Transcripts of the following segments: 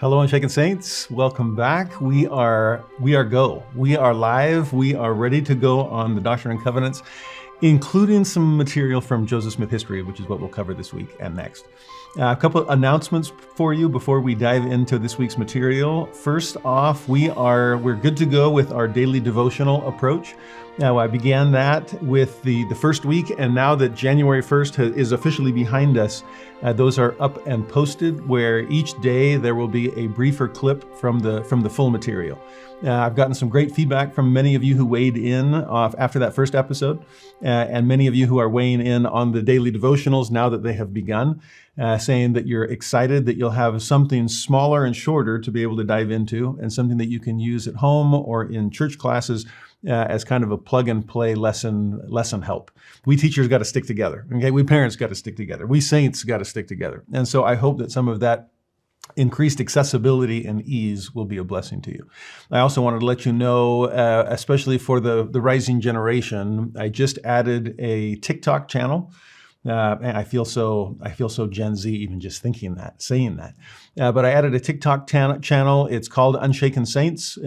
Hello, Unshaken Saints. Welcome back. We are go. We are live. We are ready to go on the Doctrine and Covenants, including some material from Joseph Smith history, which is what we'll cover this week and next. A couple of announcements for you before we dive into this week's material. First off, we're good to go with our daily devotional approach. Now, I began that with the first week, and now that January 1st is officially behind us, those are up and posted, where each day there will be a briefer clip from the full material. I've gotten some great feedback from many of you who weighed in after that first episode, and many of you who are weighing in on the daily devotionals now that they have begun, saying that you're excited that you'll have something smaller and shorter to be able to dive into, and something that you can use at home or in church classes as kind of a plug-and-play lesson help. We teachers got to stick together. Okay, we parents got to stick together. We saints got to stick together. And so I hope that some of that increased accessibility and ease will be a blessing to you. I also wanted to let you know, especially for the rising generation, I just added a TikTok channel. And I feel so Gen Z even just saying that. But I added a TikTok channel. It's called Unshaken Saints.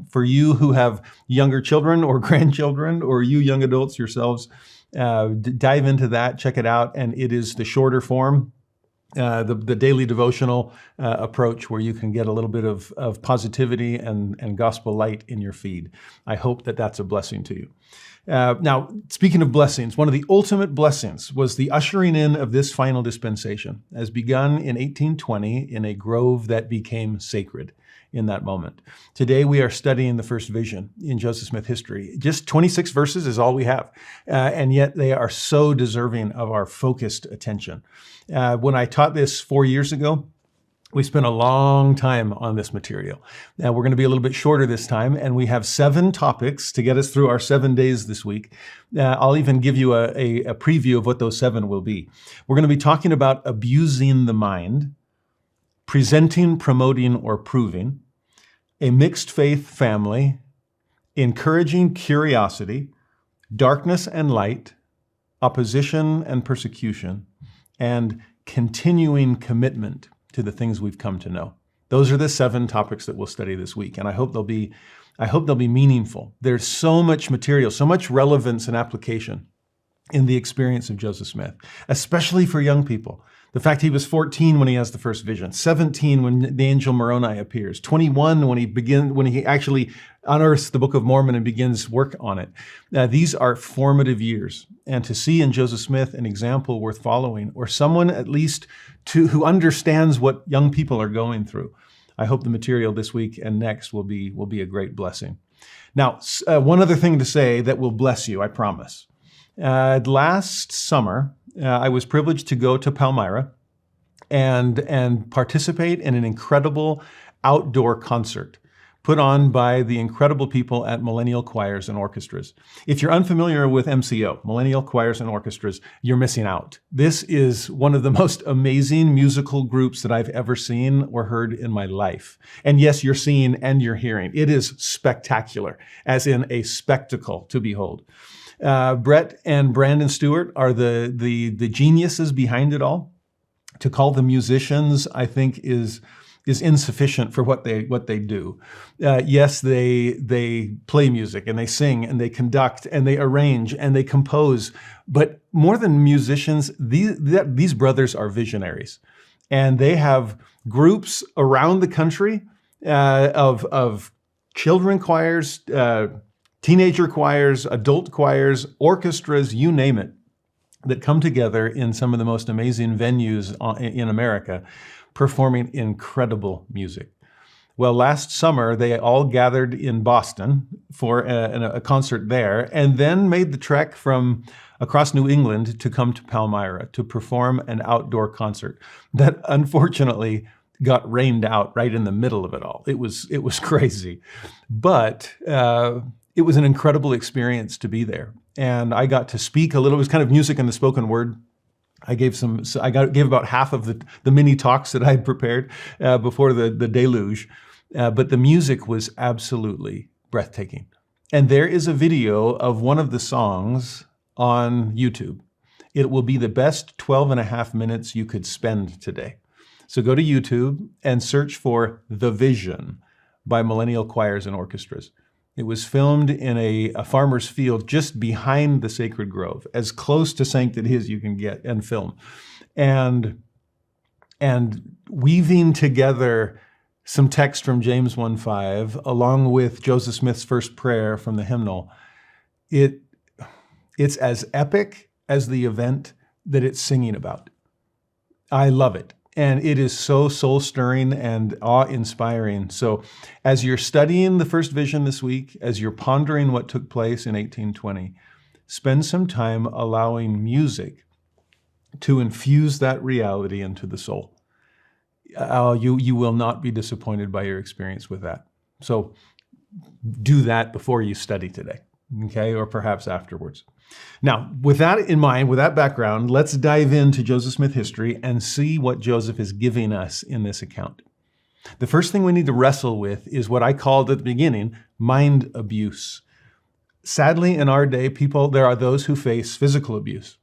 For you who have younger children or grandchildren, or you young adults yourselves, dive into that, check it out. And it is the shorter form, the daily devotional approach, where you can get a little bit of positivity and gospel light in your feed. I hope that that's a blessing to you. Now, speaking of blessings, one of the ultimate blessings was the ushering in of this final dispensation, as begun in 1820 in a grove that became sacred in that moment. Today, we are studying the first vision in Joseph Smith history. Just 26 verses is all we have, and yet they are so deserving of our focused attention. When I taught this 4 years ago, we spent a long time on this material. Now, we're going to be a little bit shorter this time, and we have 7 topics to get us through our 7 days this week. I'll even give you a preview of what those 7 will be. We're going to be talking about abusing the mind, presenting, promoting, or proving, a mixed faith family, encouraging curiosity, darkness and light, opposition and persecution, and continuing commitment to the things we've come to know. Those are the 7 topics that we'll study this week, and I hope they'll be meaningful. There's so much material, so much relevance and application in the experience of Joseph Smith, especially for young people. The fact he was 14 when he has the first vision, 17 when the angel Moroni appears, 21 when he actually unearths the Book of Mormon and begins work on it. These are formative years, and to see in Joseph Smith an example worth following, or someone at least who understands what young people are going through, I hope the material this week and next will be a great blessing. Now, one other thing to say that will bless you, I promise. Last summer, I was privileged to go to Palmyra and participate in an incredible outdoor concert put on by the incredible people at Millennial Choirs and Orchestras. If you're unfamiliar with MCO, Millennial Choirs and Orchestras, you're missing out. This is one of the most amazing musical groups that I've ever seen or heard in my life. And yes, you're seeing and you're hearing. It is spectacular, as in a spectacle to behold. Brett and Brandon Stewart are the geniuses behind it all. To call them musicians, I think, is insufficient for what they do. Yes, they play music and they sing and they conduct and they arrange and they compose. But more than musicians, these brothers are visionaries, and they have groups around the country of children choirs, teenager choirs, adult choirs, orchestras, you name it, that come together in some of the most amazing venues in America, performing incredible music. Well, last summer, they all gathered in Boston for a concert there, and then made the trek from across New England to come to Palmyra to perform an outdoor concert that unfortunately got rained out right in the middle of it all. It was crazy, but it was an incredible experience to be there. And I got to speak a little. It was kind of music and the spoken word. I gave about half of the mini talks that I had prepared before the deluge, but the music was absolutely breathtaking. And there is a video of one of the songs on YouTube. It will be the best 12 and a half minutes you could spend today. So go to YouTube and search for The Vision by Millennial Choirs and Orchestras. It was filmed in a farmer's field just behind the sacred grove, as close to sanctity as you can get and film. And weaving together some text from James 1:5, along with Joseph Smith's first prayer from the hymnal, it's as epic as the event that it's singing about. I love it. And it is so soul-stirring and awe-inspiring. So as you're studying the first vision this week, as you're pondering what took place in 1820, spend some time allowing music to infuse that reality into the soul. You will not be disappointed by your experience with that. So do that before you study today, okay? Or perhaps afterwards. Now, with that in mind, with that background, let's dive into Joseph Smith history and see what Joseph is giving us in this account. The first thing we need to wrestle with is what I called at the beginning, mind abuse. Sadly, in our day, there are those who face physical abuse,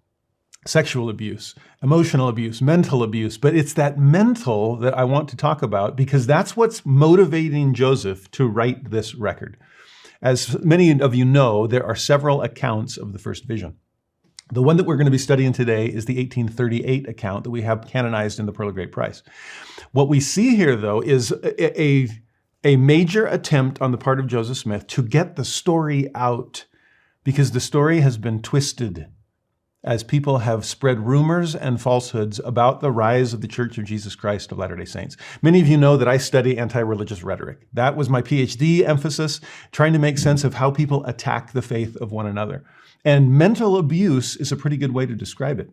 sexual abuse, emotional abuse, mental abuse, but it's that mental that I want to talk about because that's what's motivating Joseph to write this record. As many of you know, there are several accounts of the first vision. The one that we're going to be studying today is the 1838 account that we have canonized in the Pearl of Great Price. What we see here, though, is a major attempt on the part of Joseph Smith to get the story out because the story has been twisted as people have spread rumors and falsehoods about the rise of the Church of Jesus Christ of Latter-day Saints. Many of you know that I study anti-religious rhetoric. That was my PhD emphasis, trying to make sense of how people attack the faith of one another. And mental abuse is a pretty good way to describe it.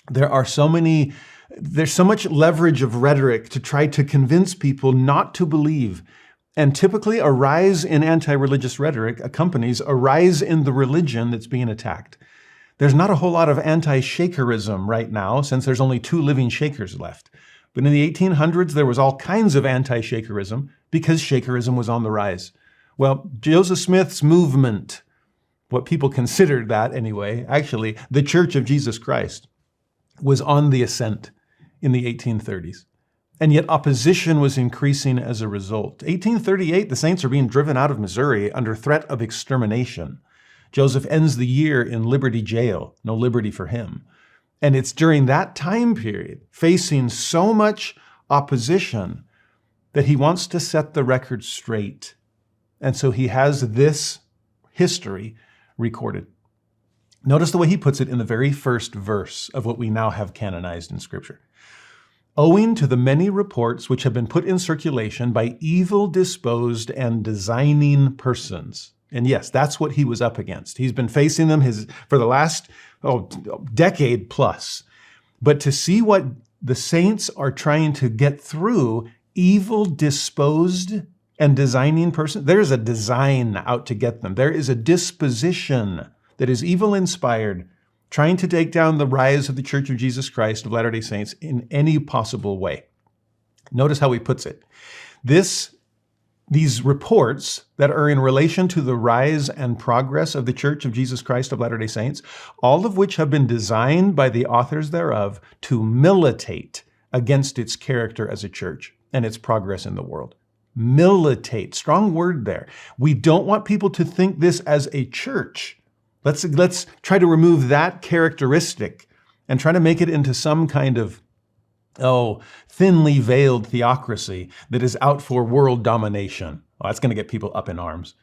There's so much leverage of rhetoric to try to convince people not to believe. And typically a rise in anti-religious rhetoric accompanies a rise in the religion that's being attacked. There's not a whole lot of anti-Shakerism right now, since there's only 2 living Shakers left. But in the 1800s, there was all kinds of anti-Shakerism because Shakerism was on the rise. Well, Joseph Smith's movement, what people considered that anyway, actually, the Church of Jesus Christ, was on the ascent in the 1830s. And yet opposition was increasing as a result. 1838, the Saints are being driven out of Missouri under threat of extermination. Joseph ends the year in Liberty Jail, no liberty for him. And it's during that time period, facing so much opposition, that he wants to set the record straight. And so he has this history recorded. Notice the way he puts it in the very first verse of what we now have canonized in Scripture. Owing to the many reports which have been put in circulation by evil-disposed and designing persons. And yes, that's what he was up against. He's been facing them for the last decade plus. But to see what the saints are trying to get through, evil-disposed and designing persons, there's a design out to get them. There is a disposition that is evil-inspired, trying to take down the rise of the Church of Jesus Christ of Latter-day Saints in any possible way. Notice how he puts it. These reports that are in relation to the rise and progress of the Church of Jesus Christ of Latter-day Saints, all of which have been designed by the authors thereof to militate against its character as a church and its progress in the world. Militate, strong word there. We don't want people to think this as a church. Let's try to remove that characteristic and try to make it into some kind of thinly veiled theocracy that is out for world domination. Oh, that's going to get people up in arms.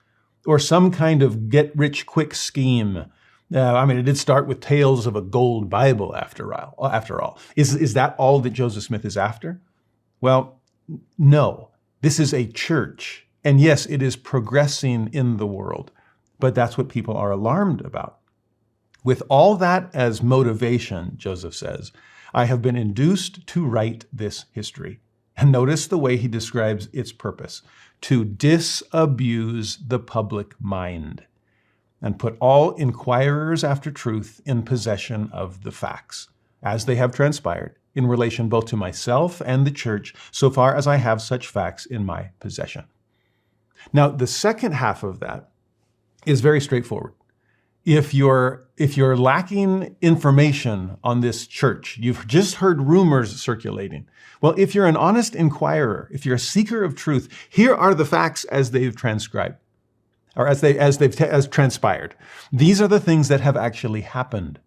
Or some kind of get-rich-quick scheme. It did start with tales of a gold Bible after all. Is that all that Joseph Smith is after? Well, no. This is a church. And yes, it is progressing in the world. But that's what people are alarmed about. With all that as motivation, Joseph says, I have been induced to write this history. And notice the way he describes its purpose: to disabuse the public mind and put all inquirers after truth in possession of the facts, as they have transpired, in relation both to myself and the church, so far as I have such facts in my possession. Now, the second half of that is very straightforward. If you're lacking information on this church, you've just heard rumors circulating. Well, if you're an honest inquirer, if you're a seeker of truth, here are the facts as they've transcribed, or as transpired. These are the things that have actually happened.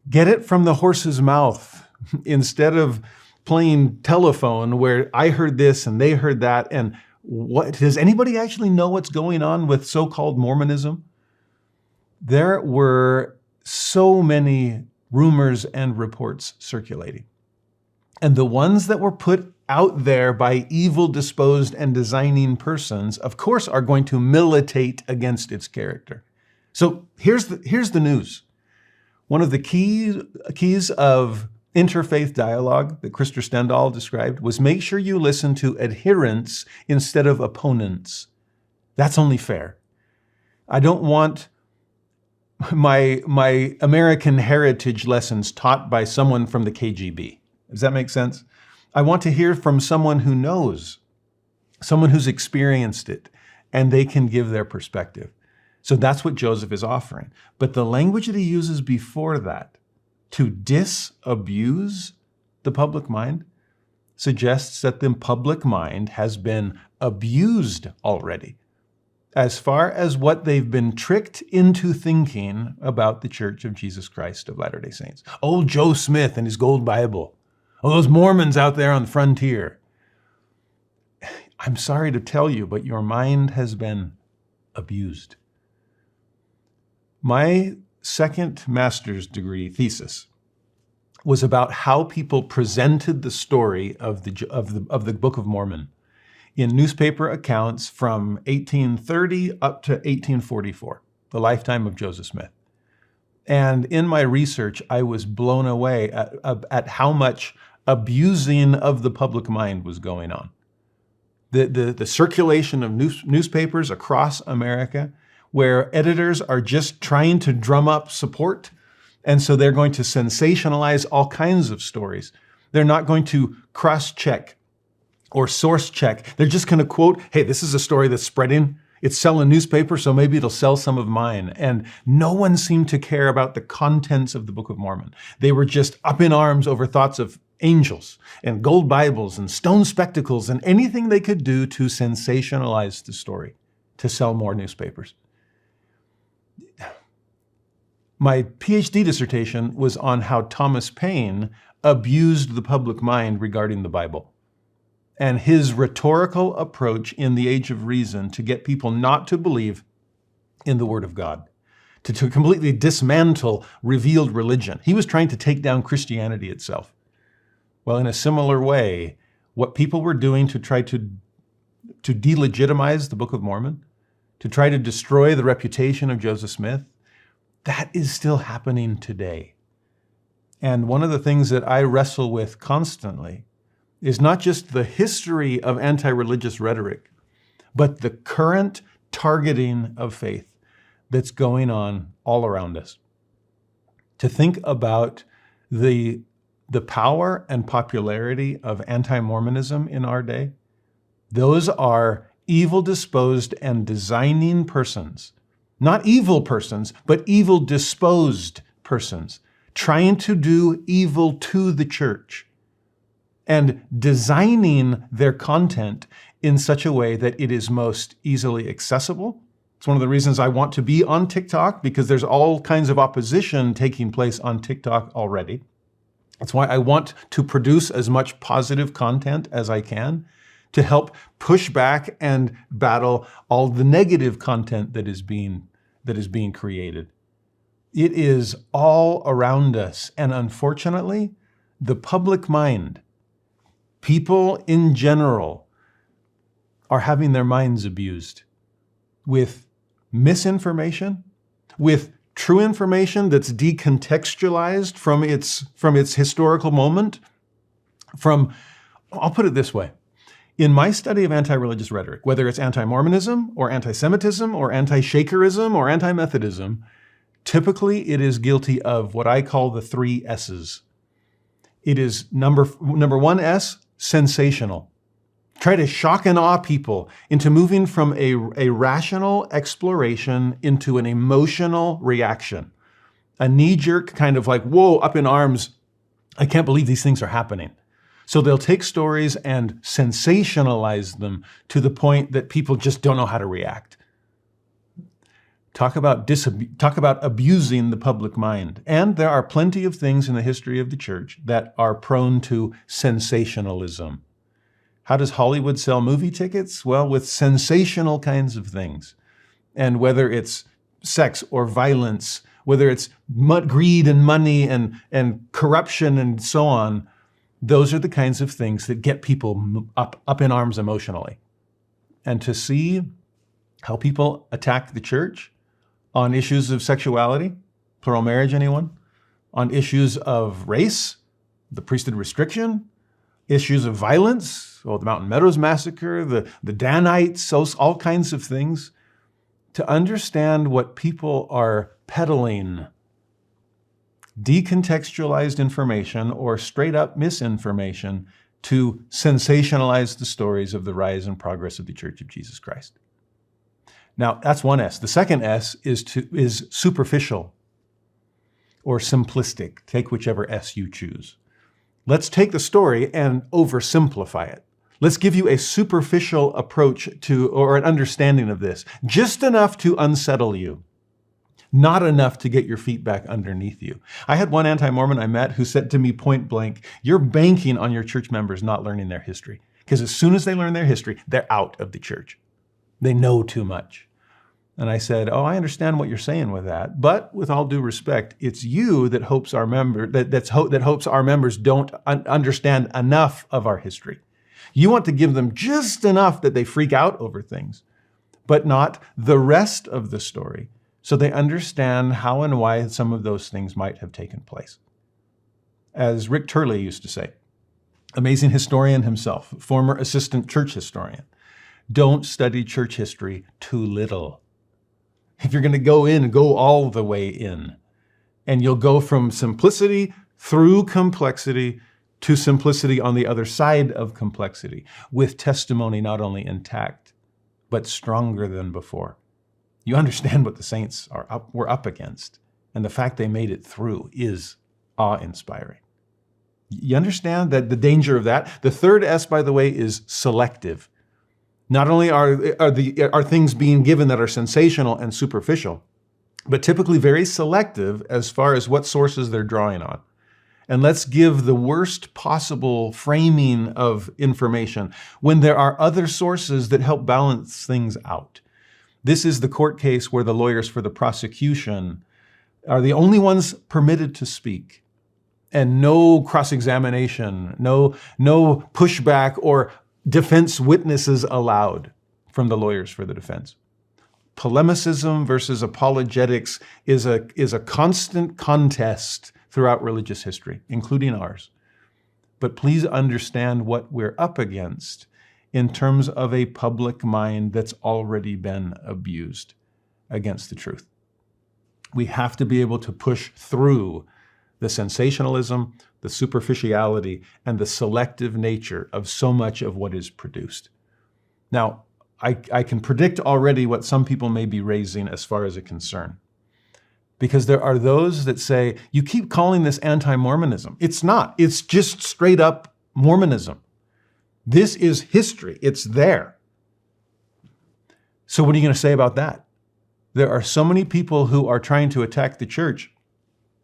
Get it from the horse's mouth instead of playing telephone where I heard this and they heard that. And what does anybody actually know what's going on with so-called Mormonism? There were so many rumors and reports circulating. And the ones that were put out there by evil disposed and designing persons, of course, are going to militate against its character. So here's the news. One of the keys of interfaith dialogue that Krister Stendahl described was make sure you listen to adherents instead of opponents. That's only fair. I don't want my American heritage lessons taught by someone from the KGB. Does that make sense? I want to hear from someone who knows, someone who's experienced it, and they can give their perspective. So that's what Joseph is offering. But the language that he uses before that, to disabuse the public mind, suggests that the public mind has been abused already, as far as what they've been tricked into thinking about the Church of Jesus Christ of Latter-day Saints. Old Joe Smith and his gold Bible. Oh, those Mormons out there on the frontier. I'm sorry to tell you, but your mind has been abused. My second master's degree thesis was about how people presented the story of the Book of Mormon in newspaper accounts from 1830 up to 1844, the lifetime of Joseph Smith. And in my research, I was blown away at how much abusing of the public mind was going on. The circulation of newspapers across America, where editors are just trying to drum up support, and so they're going to sensationalize all kinds of stories. They're not going to cross-check or source check. They're just going to quote, hey, this is a story that's spreading. It's selling newspaper, so maybe it'll sell some of mine. And no one seemed to care about the contents of the Book of Mormon. They were just up in arms over thoughts of angels and gold Bibles and stone spectacles and anything they could do to sensationalize the story, to sell more newspapers. My PhD dissertation was on how Thomas Paine abused the public mind regarding the Bible, and his rhetorical approach in the Age of Reason to get people not to believe in the Word of God, to completely dismantle revealed religion. He was trying to take down Christianity itself. Well, in a similar way, what people were doing to try to delegitimize the Book of Mormon, to try to destroy the reputation of Joseph Smith, that is still happening today. And one of the things that I wrestle with constantly is not just the history of anti-religious rhetoric, but the current targeting of faith that's going on all around us. To think about the power and popularity of anti-Mormonism in our day, those are evil-disposed and designing persons, not evil persons, but evil-disposed persons, trying to do evil to the church and designing their content in such a way that it is most easily accessible. It's one of the reasons I want to be on TikTok, because there's all kinds of opposition taking place on TikTok already. That's why I want to produce as much positive content as I can to help push back and battle all the negative content that is being created. It is all around us, and unfortunately, the public mind, people in general, are having their minds abused with misinformation, with true information that's decontextualized from its historical moment. I'll put it this way. In my study of anti-religious rhetoric, whether it's anti-Mormonism or anti-Semitism or anti-Shakerism or anti-Methodism, typically it is guilty of what I call the 3 S's. It is number one S, sensational. try to shock and awe people into moving from a rational exploration into an emotional reaction. A knee-jerk kind of like, whoa, up in arms, I can't believe these things are happening. So they'll take stories and sensationalize them to the point that people just don't know how to react. Talk about abusing the public mind. And there are plenty of things in the history of the church that are prone to sensationalism. How does Hollywood sell movie tickets? Well, with sensational kinds of things. And whether it's sex or violence, whether it's greed and money and corruption and so on, those are the kinds of things that get people up in arms emotionally. And to see how people attack the church on issues of sexuality, plural marriage, anyone? On issues of race, the priesthood restriction, issues of violence, the Mountain Meadows Massacre, the Danites, all kinds of things, to understand what people are peddling, decontextualized information or straight up misinformation to sensationalize the stories of the rise and progress of the Church of Jesus Christ. Now, that's one S. The second S is superficial or simplistic. Take whichever S you choose. Let's take the story and oversimplify it. Let's give you a superficial approach to, or an understanding of this, just enough to unsettle you, not enough to get your feet back underneath you. I had one anti-Mormon I met who said to me point blank, you're banking on your church members not learning their history, because as soon as they learn their history, they're out of the church. They know too much. And I said, oh, I understand what you're saying with that, but with all due respect, it's you that hopes our hopes our members don't understand enough of our history. You want to give them just enough that they freak out over things, but not the rest of the story, so they understand how and why some of those things might have taken place. As Rick Turley used to say, amazing historian himself, former assistant church historian, don't study church history too little. If you're going to go in, go all the way in. And you'll go from simplicity through complexity to simplicity on the other side of complexity, with testimony not only intact, but stronger than before. You understand what the saints were up against, and the fact they made it through is awe-inspiring. You understand that the danger of that? The third S, by the way, is selective. Not only are things being given that are sensational and superficial, but typically very selective as far as what sources they're drawing on. And let's give the worst possible framing of information when there are other sources that help balance things out. This is the court case where the lawyers for the prosecution are the only ones permitted to speak, and no cross-examination, no pushback or defense witnesses allowed from the lawyers for the defense. Polemicism versus apologetics is a constant contest throughout religious history, including ours. But please understand what we're up against in terms of a public mind that's already been abused against the truth. We have to be able to push through the sensationalism, the superficiality, and the selective nature of so much of what is produced. Now, I can predict already what some people may be raising as far as a concern. Because there are those that say, you keep calling this anti-Mormonism. It's not. It's just straight up Mormonism. This is history. It's there. So what are you going to say about that? There are so many people who are trying to attack the church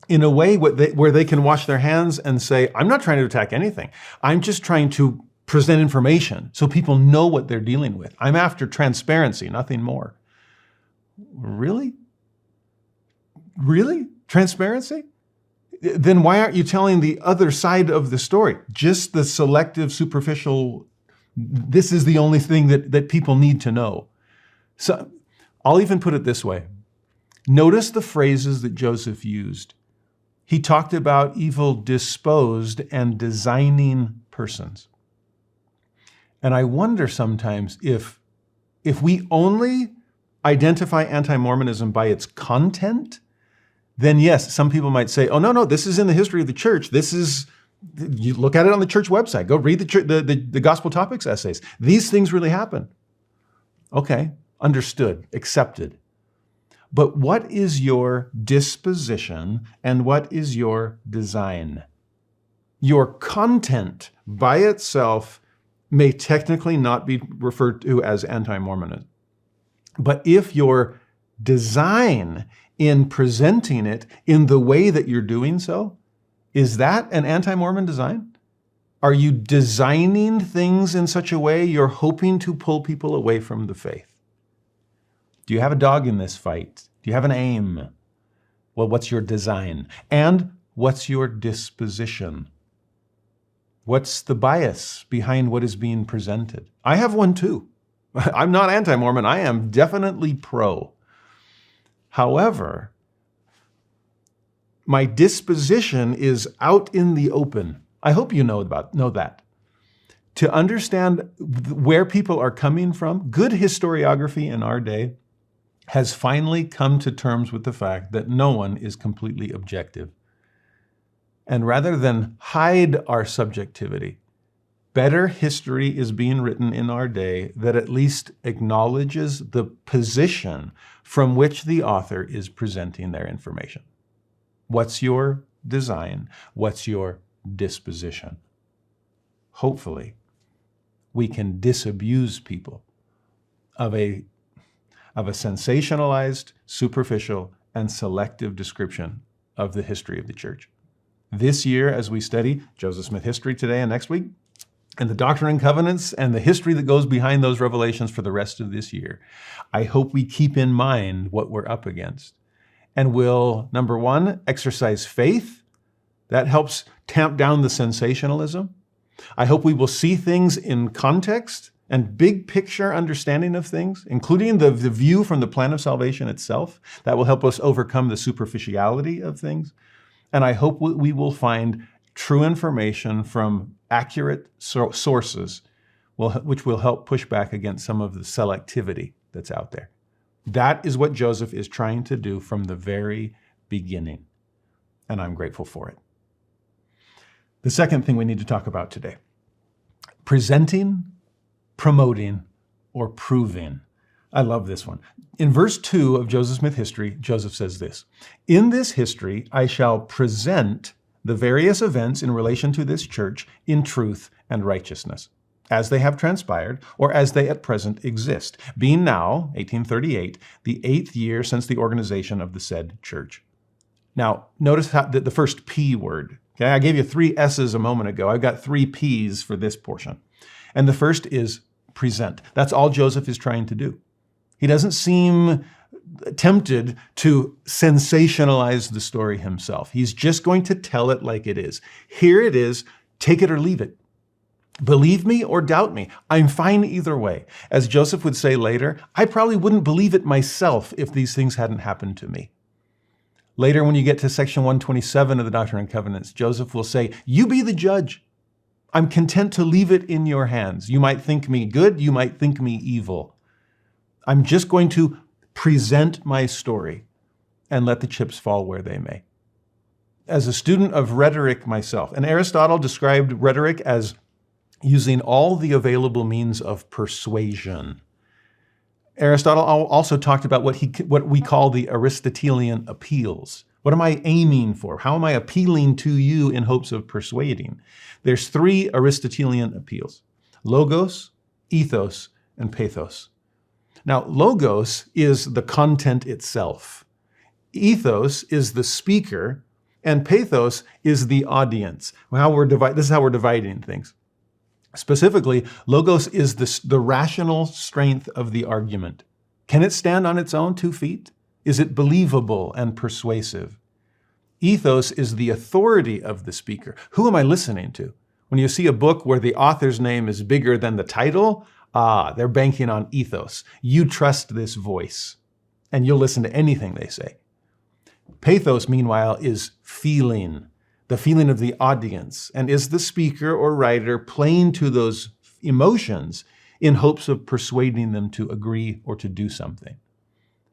in a way where they can wash their hands and say, I'm not trying to attack anything. I'm just trying to present information so people know what they're dealing with. I'm after transparency, nothing more. Really? Really? Transparency? Then why aren't you telling the other side of the story? Just the selective, superficial, this is the only thing that people need to know. So I'll even put it this way. Notice the phrases that Joseph used. He talked about evil disposed and designing persons. And I wonder sometimes if we only identify anti-Mormonism by its content, then yes, some people might say, oh, no, this is in the history of the church. This is You look at it on the church website. Go read the gospel topics essays. These things really happen. Okay, understood, accepted. But what is your disposition and what is your design? Your content by itself may technically not be referred to as anti-Mormonism. But if your design in presenting it in the way that you're doing so, is that an anti-Mormon design? Are you designing things in such a way you're hoping to pull people away from the faith? Do you have a dog in this fight? Do you have an aim? Well, what's your design? And what's your disposition? What's the bias behind what is being presented? I have one too. I'm not anti-Mormon. I am definitely pro. However, my disposition is out in the open. I hope you know that. To understand where people are coming from, good historiography in our day has finally come to terms with the fact that no one is completely objective. And rather than hide our subjectivity, better history is being written in our day that at least acknowledges the position from which the author is presenting their information. What's your design? What's your disposition? Hopefully, we can disabuse people of a sensationalized, superficial, and selective description of the history of the church. This year, as we study Joseph Smith history today and next week, and the Doctrine and Covenants and the history that goes behind those revelations for the rest of this year, I hope we keep in mind what we're up against. And will, number one, exercise faith. That helps tamp down the sensationalism. I hope we will see things in context and big picture understanding of things, including the view from the plan of salvation itself. That will help us overcome the superficiality of things. And I hope we will find true information from accurate sources, which will help push back against some of the selectivity that's out there. That is what Joseph is trying to do from the very beginning, and I'm grateful for it. The second thing we need to talk about today, presenting, promoting, or proving. I love this one. In verse 2 of Joseph Smith history, Joseph says this, "In this history I shall present the various events in relation to this church in truth and righteousness, as they have transpired, or as they at present exist, being now, 1838, the 8th year since the organization of the said church." Now, notice how the first P word. Okay, I gave you 3 S's a moment ago. I've got 3 P's for this portion. And the first is present. That's all Joseph is trying to do. He doesn't seem tempted to sensationalize the story himself. He's just going to tell it like it is. Here it is, take it or leave it. Believe me or doubt me. I'm fine either way. As Joseph would say later, I probably wouldn't believe it myself if these things hadn't happened to me. Later, when you get to section 127 of the Doctrine and Covenants, Joseph will say, you be the judge. I'm content to leave it in your hands. You might think me good, you might think me evil. I'm just going to present my story and let the chips fall where they may. As a student of rhetoric myself, and Aristotle described rhetoric as using all the available means of persuasion. Aristotle also talked about what we call the Aristotelian appeals. What am I aiming for? How am I appealing to you in hopes of persuading? There's 3 Aristotelian appeals: logos, ethos, and pathos. Now, logos is the content itself. Ethos is the speaker, and pathos is the audience. This is how we're dividing things. Specifically, logos is the rational strength of the argument. Can it stand on its own 2 feet? Is it believable and persuasive? Ethos is the authority of the speaker. Who am I listening to? When you see a book where the author's name is bigger than the title, they're banking on ethos. You trust this voice, and you'll listen to anything they say. Pathos, meanwhile, is feeling. The feeling of the audience, and is the speaker or writer playing to those emotions in hopes of persuading them to agree or to do something.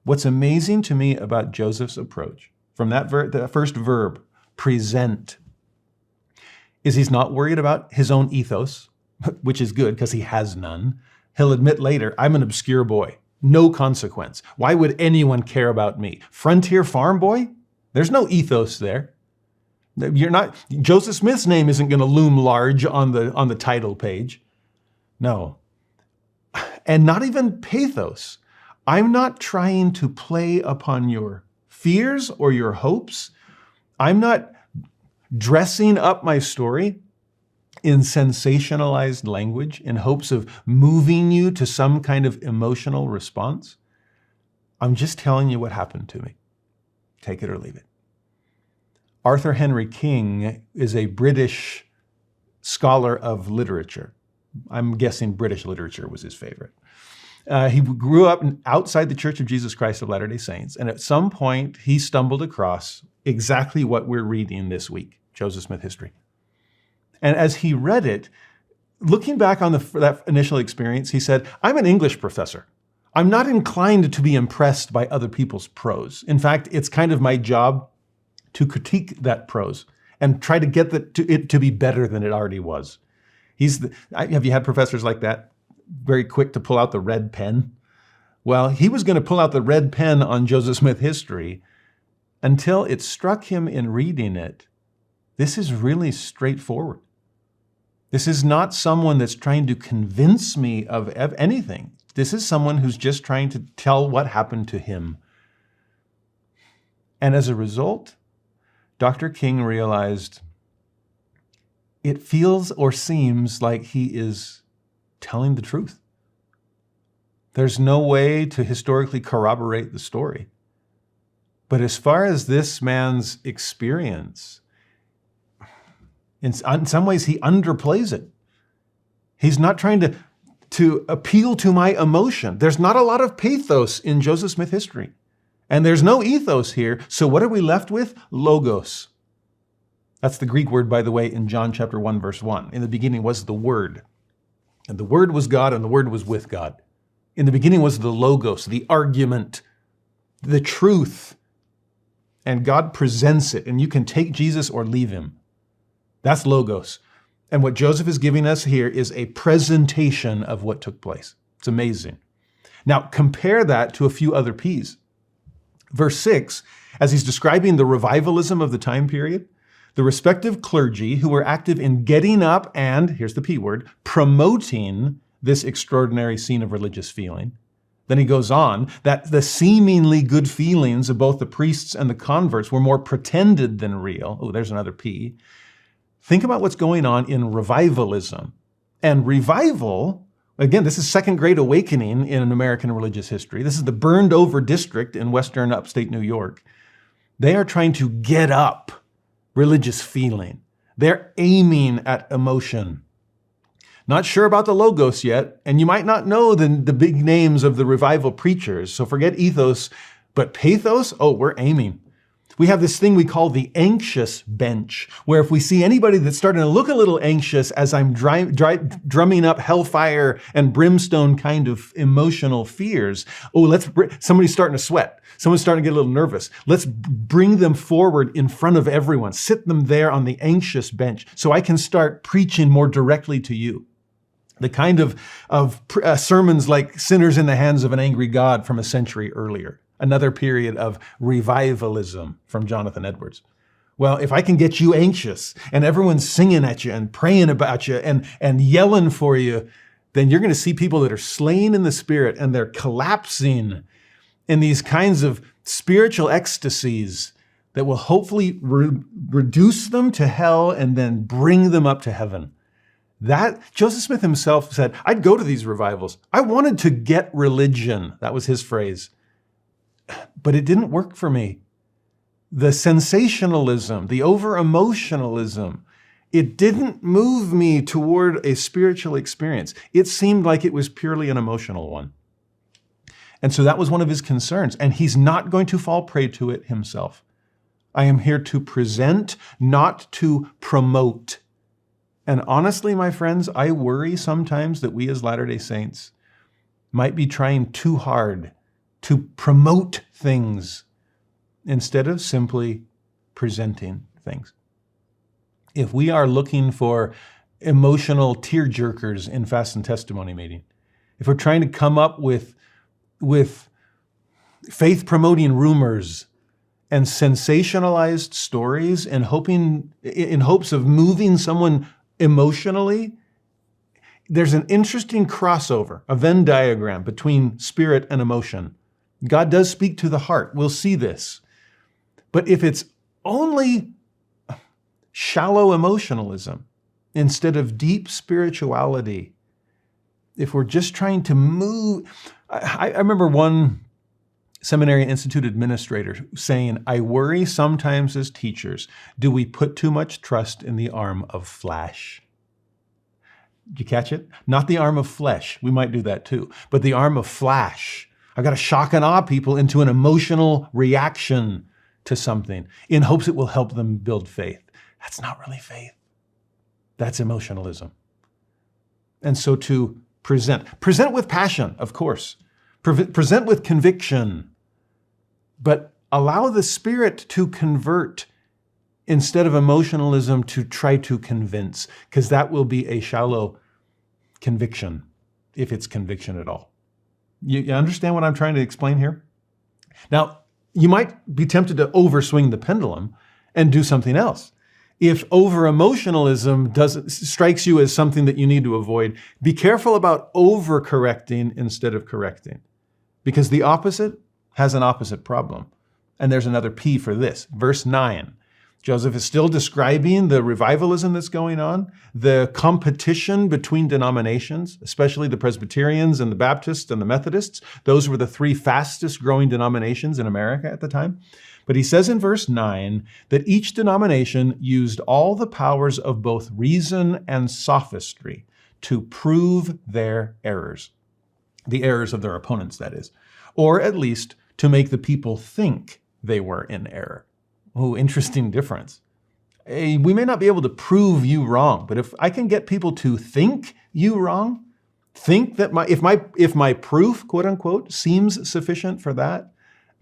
What's amazing to me about Joseph's approach, from that first verb, present, is he's not worried about his own ethos, which is good because he has none. He'll admit later, I'm an obscure boy, no consequence. Why would anyone care about me? Frontier farm boy? There's no ethos there. You're not, Joseph Smith's name isn't going to loom large on the title page. No. And not even pathos. I'm not trying to play upon your fears or your hopes. I'm not dressing up my story in sensationalized language in hopes of moving you to some kind of emotional response. I'm just telling you what happened to me. Take it or leave it. Arthur Henry King is a British scholar of literature. I'm guessing British literature was his favorite. He grew up outside the Church of Jesus Christ of Latter-day Saints, and at some point he stumbled across exactly what we're reading this week, Joseph Smith History. And as he read it, looking back on that initial experience, he said, I'm an English professor. I'm not inclined to be impressed by other people's prose. In fact, it's kind of my job to critique that prose and try to get it to be better than it already was. Have you had professors like that? Very quick to pull out the red pen? Well, he was going to pull out the red pen on Joseph Smith History until it struck him in reading it. This is really straightforward. This is not someone that's trying to convince me of anything. This is someone who's just trying to tell what happened to him. And as a result, Dr. King realized it feels or seems like he is telling the truth. There's no way to historically corroborate the story. But as far as this man's experience, in some ways he underplays it. He's not trying to appeal to my emotion. There's not a lot of pathos in Joseph Smith History. And there's no ethos here. So what are we left with? Logos. That's the Greek word, by the way, in John chapter 1, verse 1. In the beginning was the Word. And the Word was God, and the Word was with God. In the beginning was the Logos, the argument, the truth. And God presents it, and you can take Jesus or leave him. That's Logos. And what Joseph is giving us here is a presentation of what took place. It's amazing. Now, compare that to a few other P's. Verse 6, as he's describing the revivalism of the time period, the respective clergy who were active in getting up and, here's the P word, promoting this extraordinary scene of religious feeling. Then he goes on that the seemingly good feelings of both the priests and the converts were more pretended than real. Oh, there's another P. Think about what's going on in revivalism. And revival, again, this is second great awakening in American religious history. This is the burned over district in western upstate New York. They are trying to get up religious feeling. They're aiming at emotion. Not sure about the Logos yet, and you might not know the big names of the revival preachers, so forget ethos, but pathos, oh, we're aiming. We have this thing we call the anxious bench, where if we see anybody that's starting to look a little anxious as I'm drumming up hellfire and brimstone kind of emotional fears, oh, somebody's starting to sweat. Someone's starting to get a little nervous. Let's bring them forward in front of everyone. Sit them there on the anxious bench so I can start preaching more directly to you. The kind of sermons like Sinners in the Hands of an Angry God from a century earlier. Another period of revivalism from Jonathan Edwards. Well, if I can get you anxious and everyone's singing at you and praying about you and yelling for you, then you're going to see people that are slain in the spirit and they're collapsing in these kinds of spiritual ecstasies that will hopefully reduce them to hell and then bring them up to heaven. That, Joseph Smith himself said, I'd go to these revivals. I wanted to get religion. That was his phrase. But it didn't work for me. The sensationalism, the over-emotionalism, it didn't move me toward a spiritual experience. It seemed like it was purely an emotional one. And so that was one of his concerns, and he's not going to fall prey to it himself. I am here to present, not to promote. And honestly, my friends, I worry sometimes that we as Latter-day Saints might be trying too hard to promote things instead of simply presenting things. if we are looking for emotional tear jerkers in fast and testimony meeting, if we're trying to come up with faith promoting rumors and sensationalized stories and in hopes of moving someone emotionally, there's an interesting crossover, a Venn diagram between spirit and emotion. God does speak to the heart. We'll see this. But if it's only shallow emotionalism instead of deep spirituality, if we're just trying to move, I remember one Seminary Institute administrator saying, I worry sometimes as teachers, do we put too much trust in the arm of flash? Did you catch it? Not the arm of flesh. We might do that too. But the arm of flash. I've got to shock and awe people into an emotional reaction to something in hopes it will help them build faith. That's not really faith. That's emotionalism. And so to present with passion, of course. Present with conviction. But allow the Spirit to convert instead of emotionalism to try to convince, because that will be a shallow conviction, if it's conviction at all. You understand what I'm trying to explain here? Now, you might be tempted to overswing the pendulum and do something else. If over-emotionalism strikes you as something that you need to avoid, be careful about overcorrecting instead of correcting, because the opposite has an opposite problem. And there's another P for this. Verse 9. Joseph is still describing the revivalism that's going on, the competition between denominations, especially the Presbyterians and the Baptists and the Methodists. Those were the three fastest growing denominations in America at the time. But he says in verse 9 that each denomination used all the powers of both reason and sophistry to prove their errors. The errors of their opponents, that is. Or at least to make the people think they were in error. Oh, interesting difference. We may not be able to prove you wrong, but if I can get people to think you wrong, think that if my proof, quote unquote, seems sufficient for that,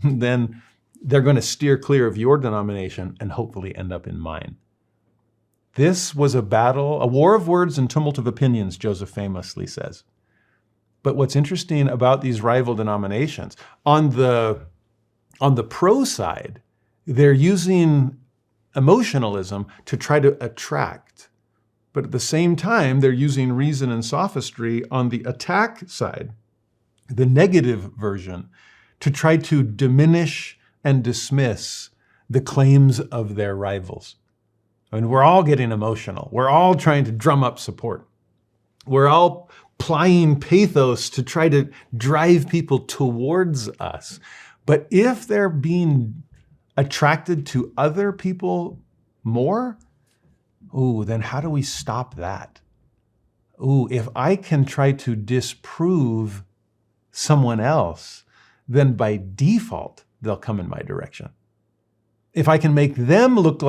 then they're going to steer clear of your denomination and hopefully end up in mine. This was a battle, a war of words and tumult of opinions, Joseph famously says. But what's interesting about these rival denominations, on the pro side, they're using emotionalism to try to attract. But at the same time, they're using reason and sophistry on the attack side, the negative version, to try to diminish and dismiss the claims of their rivals. I mean, we're all getting emotional. We're all trying to drum up support. We're all plying pathos to try to drive people towards us. But if they're being attracted to other people more, then how do we stop that? If I can try to disprove someone else, then by default, they'll come in my direction. If I can make them look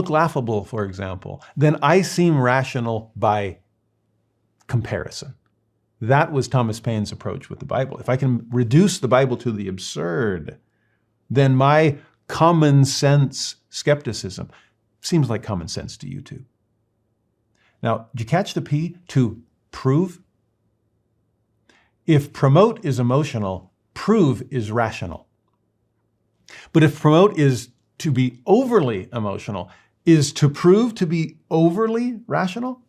laughable, for example, then I seem rational by comparison. That was Thomas Paine's approach with the Bible. If I can reduce the Bible to the absurd, then my common sense skepticism seems like common sense to you too. Now, did you catch the P? To prove? If promote is emotional, prove is rational. But if promote is to be overly emotional, is to prove to be overly rational?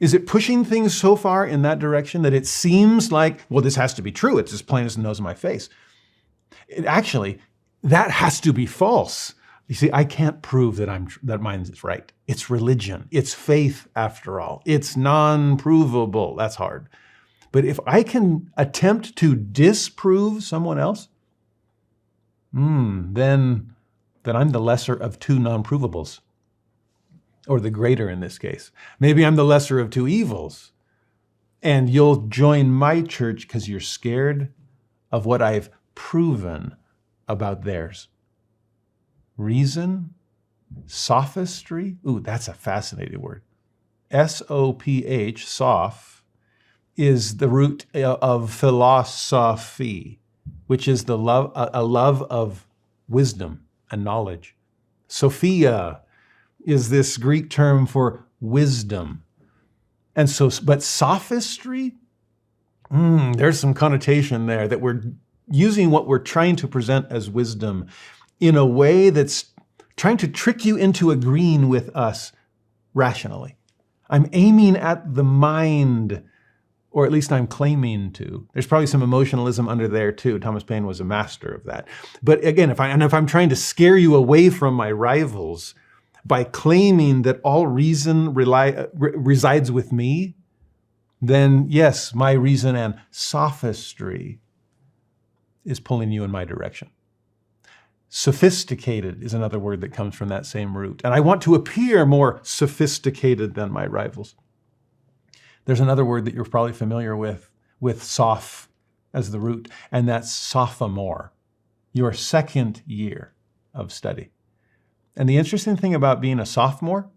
Is it pushing things so far in that direction that it seems like, well, this has to be true. It's as plain as the nose on my face. Actually, that has to be false. You see, I can't prove that mine is right. It's religion. It's faith, after all. It's non-provable. That's hard. But if I can attempt to disprove someone else, then I'm the lesser of two non-provables. Or the greater in this case. Maybe I'm the lesser of two evils. And you'll join my church because you're scared of what I've proven about theirs. Reason, sophistry. That's a fascinating word. S-O-P-H, soph, is the root of philosophy, which is a love of wisdom and knowledge. Sophia is this Greek term for wisdom. And so, but sophistry, there's some connotation there that we're using what we're trying to present as wisdom in a way that's trying to trick you into agreeing with us rationally. I'm aiming at the mind, or at least I'm claiming to. There's probably some emotionalism under there too. Thomas Paine was a master of that. But again, if I'm trying to scare you away from my rivals by claiming that all reason resides with me, then yes, my reason and sophistry is pulling you in my direction. Sophisticated is another word that comes from that same root. And I want to appear more sophisticated than my rivals. There's another word that you're probably familiar with soph as the root, and that's sophomore, your second year of study. And the interesting thing about being a sophomore,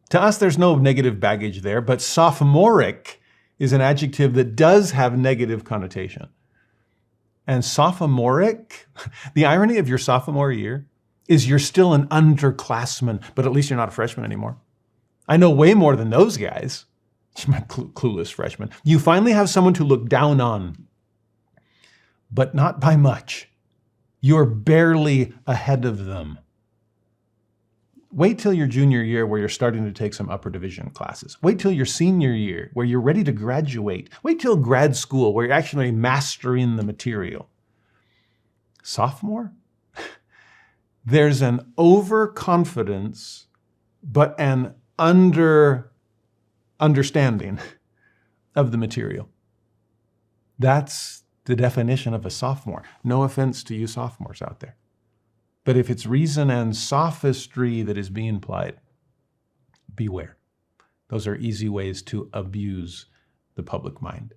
to us there's no negative baggage there, but sophomoric is an adjective that does have negative connotation. And sophomoric, the irony of your sophomore year is you're still an underclassman, but at least you're not a freshman anymore. I know way more than those guys. My clueless freshman. You finally have someone to look down on, but not by much. You're barely ahead of them. Wait till your junior year where you're starting to take some upper division classes. Wait till your senior year where you're ready to graduate. Wait till grad school where you're actually mastering the material. Sophomore? There's an overconfidence, but an understanding of the material. That's the definition of a sophomore. No offense to you sophomores out there. But if it's reason and sophistry that is being applied, beware. Those are easy ways to abuse the public mind.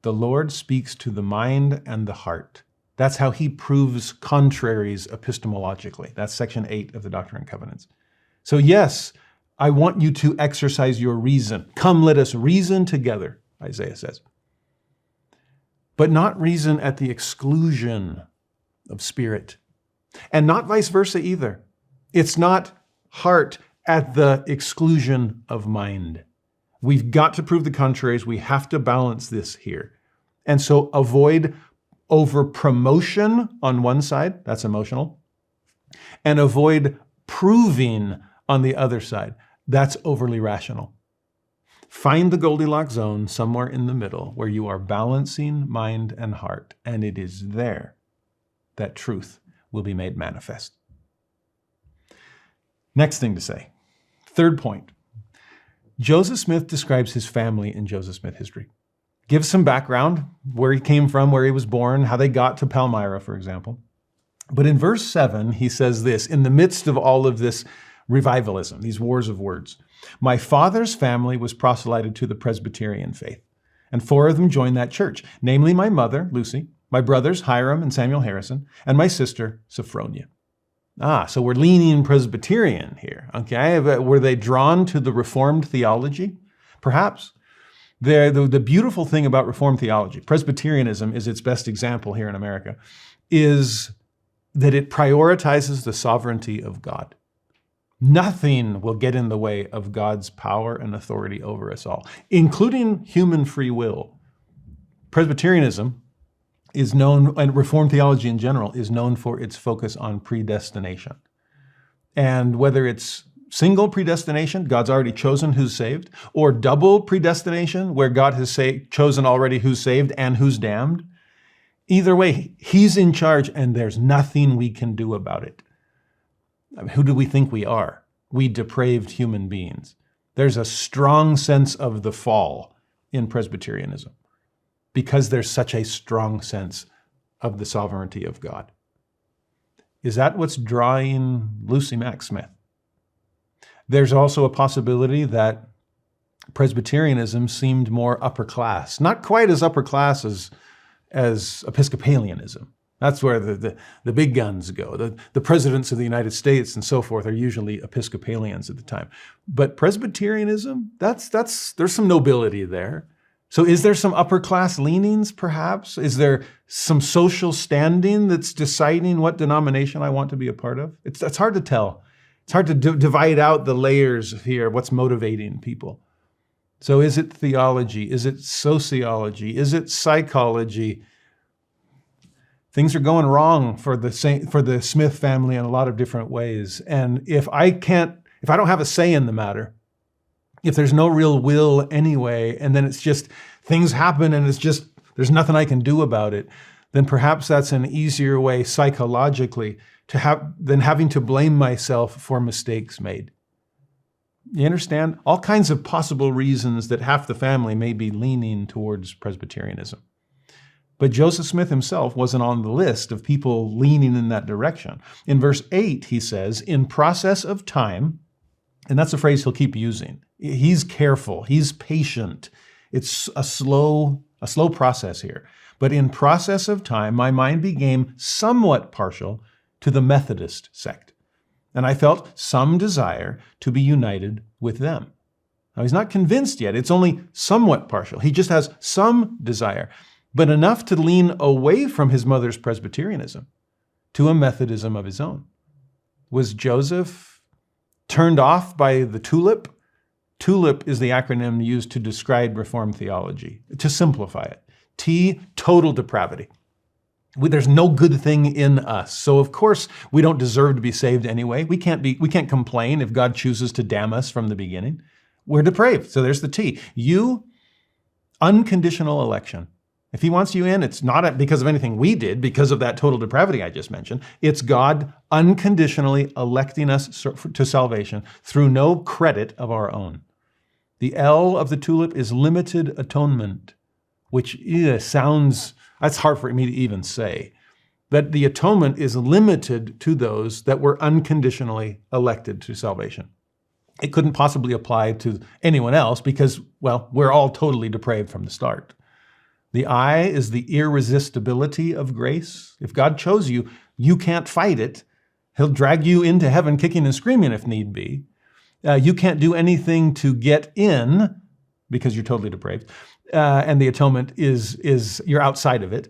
The Lord speaks to the mind and the heart. That's how he proves contraries epistemologically. That's section 8 of the Doctrine and Covenants. So yes, I want you to exercise your reason. Come, let us reason together, Isaiah says. But not reason at the exclusion of spirit. And not vice versa either. It's not heart at the exclusion of mind. We've got to prove the contraries. We have to balance this here. And so avoid over promotion on one side, that's emotional, and avoid proving on the other side, that's overly rational. Find the Goldilocks zone somewhere in the middle where you are balancing mind and heart, and it is there that truth will be made manifest. Next thing to say, third point. Joseph Smith describes his family in Joseph Smith history. Gives some background, where he came from, where he was born, how they got to Palmyra, for example. But in verse 7, he says this, in the midst of all of this revivalism, these wars of words, my father's family was proselyted to the Presbyterian faith, and 4 of them joined that church, namely my mother, Lucy, my brothers, Hiram and Samuel Harrison, and my sister, Sophronia. So we're leaning Presbyterian here, okay? Were they drawn to the Reformed theology? Perhaps. The beautiful thing about Reformed theology, Presbyterianism is its best example here in America, is that it prioritizes the sovereignty of God. Nothing will get in the way of God's power and authority over us all, including human free will. Presbyterianism is known, and Reformed theology in general, is known for its focus on predestination. And whether it's single predestination, God's already chosen who's saved, or double predestination, where God has chosen already who's saved and who's damned, either way, he's in charge and there's nothing we can do about it. I mean, who do we think we are? We depraved human beings. There's a strong sense of the fall in Presbyterianism, because there's such a strong sense of the sovereignty of God. Is that what's drawing Lucy Mack Smith? There's also a possibility that Presbyterianism seemed more upper class, not quite as upper class as Episcopalianism. That's where the big guns go. The presidents of the United States and so forth are usually Episcopalians at the time. But Presbyterianism, there's some nobility there. So is there some upper class leanings, perhaps? Is there some social standing that's deciding what denomination I want to be a part of? It's hard to tell. It's hard to divide out the layers here, what's motivating people. So is it theology? Is it sociology? Is it psychology? Things are going wrong for the Smith family in a lot of different ways. And if I don't have a say in the matter, if there's no real will anyway, and then it's just things happen and it's just there's nothing I can do about it, then perhaps that's an easier way psychologically than having to blame myself for mistakes made. You understand? All kinds of possible reasons that half the family may be leaning towards Presbyterianism. But Joseph Smith himself wasn't on the list of people leaning in that direction. In verse 8, he says, in process of time, and that's a phrase he'll keep using. He's careful, he's patient. It's a slow process here. But in process of time, my mind became somewhat partial to the Methodist sect. And I felt some desire to be united with them. Now, he's not convinced yet. It's only somewhat partial. He just has some desire, but enough to lean away from his mother's Presbyterianism to a Methodism of his own. Was Joseph turned off by the tulip? TULIP is the acronym used to describe Reformed theology, to simplify it. T, total depravity. There's no good thing in us. So of course, we don't deserve to be saved anyway. We can't complain if God chooses to damn us from the beginning. We're depraved. So there's the T. U, unconditional election. If he wants you in, it's not because of anything we did, because of that total depravity I just mentioned. It's God unconditionally electing us to salvation through no credit of our own. The L of the tulip is limited atonement, which sounds, that's hard for me to even say. But the atonement is limited to those that were unconditionally elected to salvation. It couldn't possibly apply to anyone else because, well, we're all totally depraved from the start. The I is the irresistibility of grace. If God chose you, you can't fight it. He'll drag you into heaven kicking and screaming if need be. You can't do anything to get in because you're totally depraved. And the atonement is you're outside of it.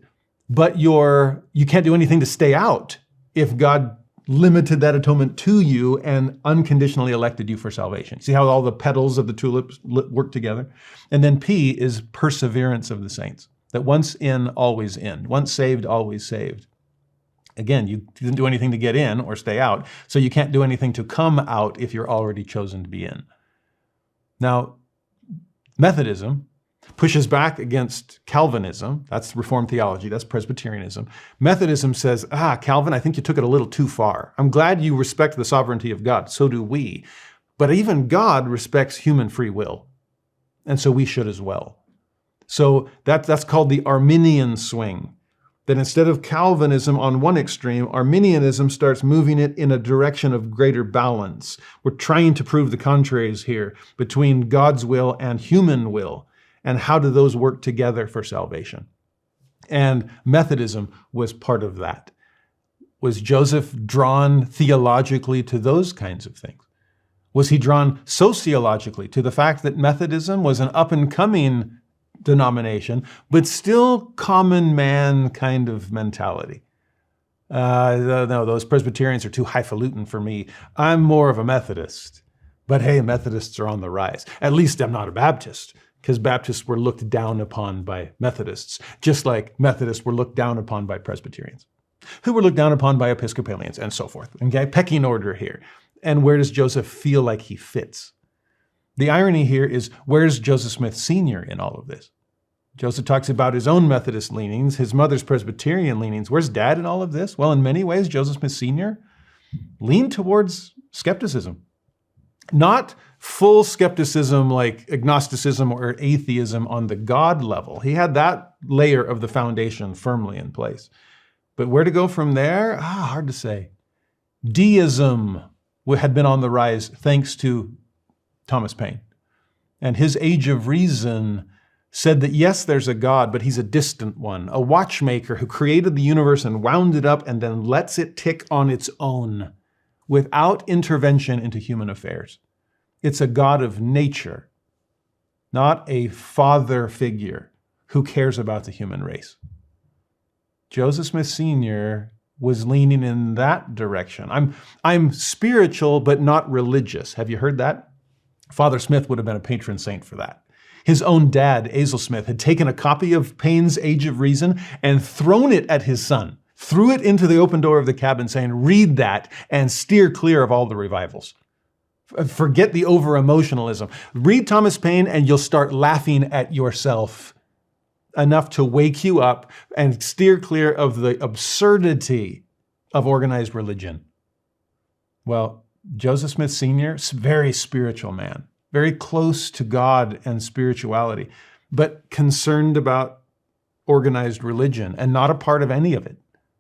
But you can't do anything to stay out if God limited that atonement to you and unconditionally elected you for salvation. See how all the petals of the tulips work together? And then P is perseverance of the saints. That once in, always in. Once saved, always saved. Again, you didn't do anything to get in or stay out, so you can't do anything to come out if you're already chosen to be in. Now, Methodism pushes back against Calvinism. That's Reformed theology. That's Presbyterianism. Methodism says, Calvin, I think you took it a little too far. I'm glad you respect the sovereignty of God. So do we. But even God respects human free will. And so we should as well. So that's called the Arminian swing. That instead of Calvinism on one extreme, Arminianism starts moving it in a direction of greater balance. We're trying to prove the contraries here between God's will and human will. And how do those work together for salvation? And Methodism was part of that. Was Joseph drawn theologically to those kinds of things? Was he drawn sociologically to the fact that Methodism was an up-and-coming denomination, but still common man kind of mentality? No, those Presbyterians are too highfalutin for me. I'm more of a Methodist. But hey, Methodists are on the rise. At least I'm not a Baptist, because Baptists were looked down upon by Methodists, just like Methodists were looked down upon by Presbyterians, who were looked down upon by Episcopalians, and so forth. Okay, pecking order here. And where does Joseph feel like he fits? The irony here is, where's Joseph Smith Sr. in all of this? Joseph talks about his own Methodist leanings, his mother's Presbyterian leanings. Where's Dad in all of this? Well, in many ways, Joseph Smith Sr. leaned towards skepticism. Not full skepticism like agnosticism or atheism on the God level. He had that layer of the foundation firmly in place. But where to go from there? Hard to say. Deism had been on the rise thanks to Thomas Paine. And his Age of Reason said that yes, there's a God, but he's a distant one, a watchmaker who created the universe and wound it up and then lets it tick on its own without intervention into human affairs. It's a God of nature, not a father figure who cares about the human race. Joseph Smith Sr. was leaning in that direction. I'm spiritual, but not religious. Have you heard that? Father Smith would have been a patron saint for that. His own dad, Azel Smith, had taken a copy of Paine's Age of Reason and thrown it at his son, threw it into the open door of the cabin saying, read that and steer clear of all the revivals. Forget the over-emotionalism. Read Thomas Paine and you'll start laughing at yourself enough to wake you up and steer clear of the absurdity of organized religion. Well, Joseph Smith Sr., very spiritual man, very close to God and spirituality, but concerned about organized religion and not a part of any of it.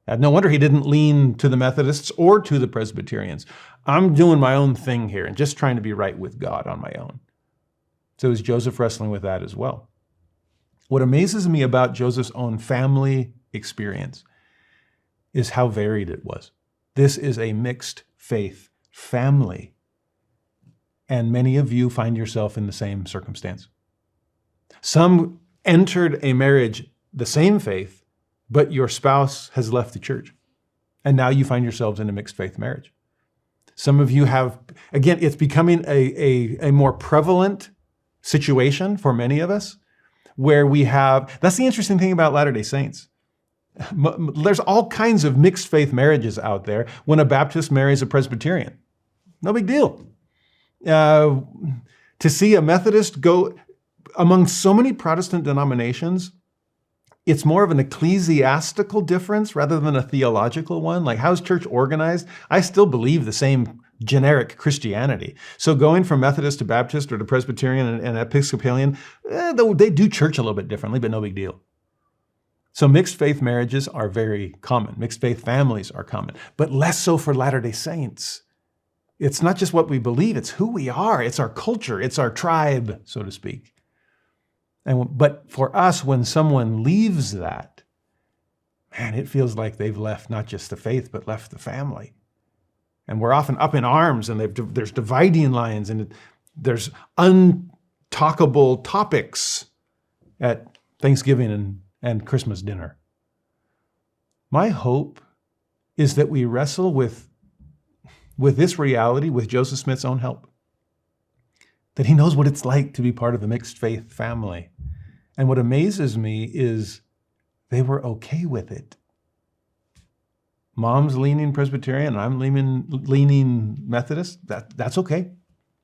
No wonder he didn't lean to the Methodists or to the Presbyterians. I'm doing my own thing here and just trying to be right with God on my own. So is Joseph wrestling with that as well? What amazes me about Joseph's own family experience is how varied it was. This is a mixed faith family. And many of you find yourself in the same circumstance. Some entered a marriage, the same faith, but your spouse has left the church. And now you find yourselves in a mixed faith marriage. Some of you have, again, it's becoming a more prevalent situation for many of us, where we have, that's the interesting thing about Latter-day Saints. There's all kinds of mixed faith marriages out there when a Baptist marries a Presbyterian. No big deal. To see a Methodist go among so many Protestant denominations, it's more of an ecclesiastical difference rather than a theological one. Like, how's church organized? I still believe the same generic Christianity. So going from Methodist to Baptist or to Presbyterian and Episcopalian, they do church a little bit differently, but no big deal. So mixed faith marriages are very common. Mixed faith families are common, but less so for Latter-day Saints. It's not just what we believe, it's who we are. It's our culture, it's our tribe, so to speak. But for us, when someone leaves that, man, it feels like they've left not just the faith, but left the family. And we're often up in arms, and there's dividing lines, and there's untalkable topics at Thanksgiving and Christmas dinner. My hope is that we wrestle with this reality with Joseph Smith's own help, that he knows what it's like to be part of the mixed faith family. And what amazes me is they were okay with it. Mom's leaning Presbyterian, and I'm leaning Methodist. That's okay.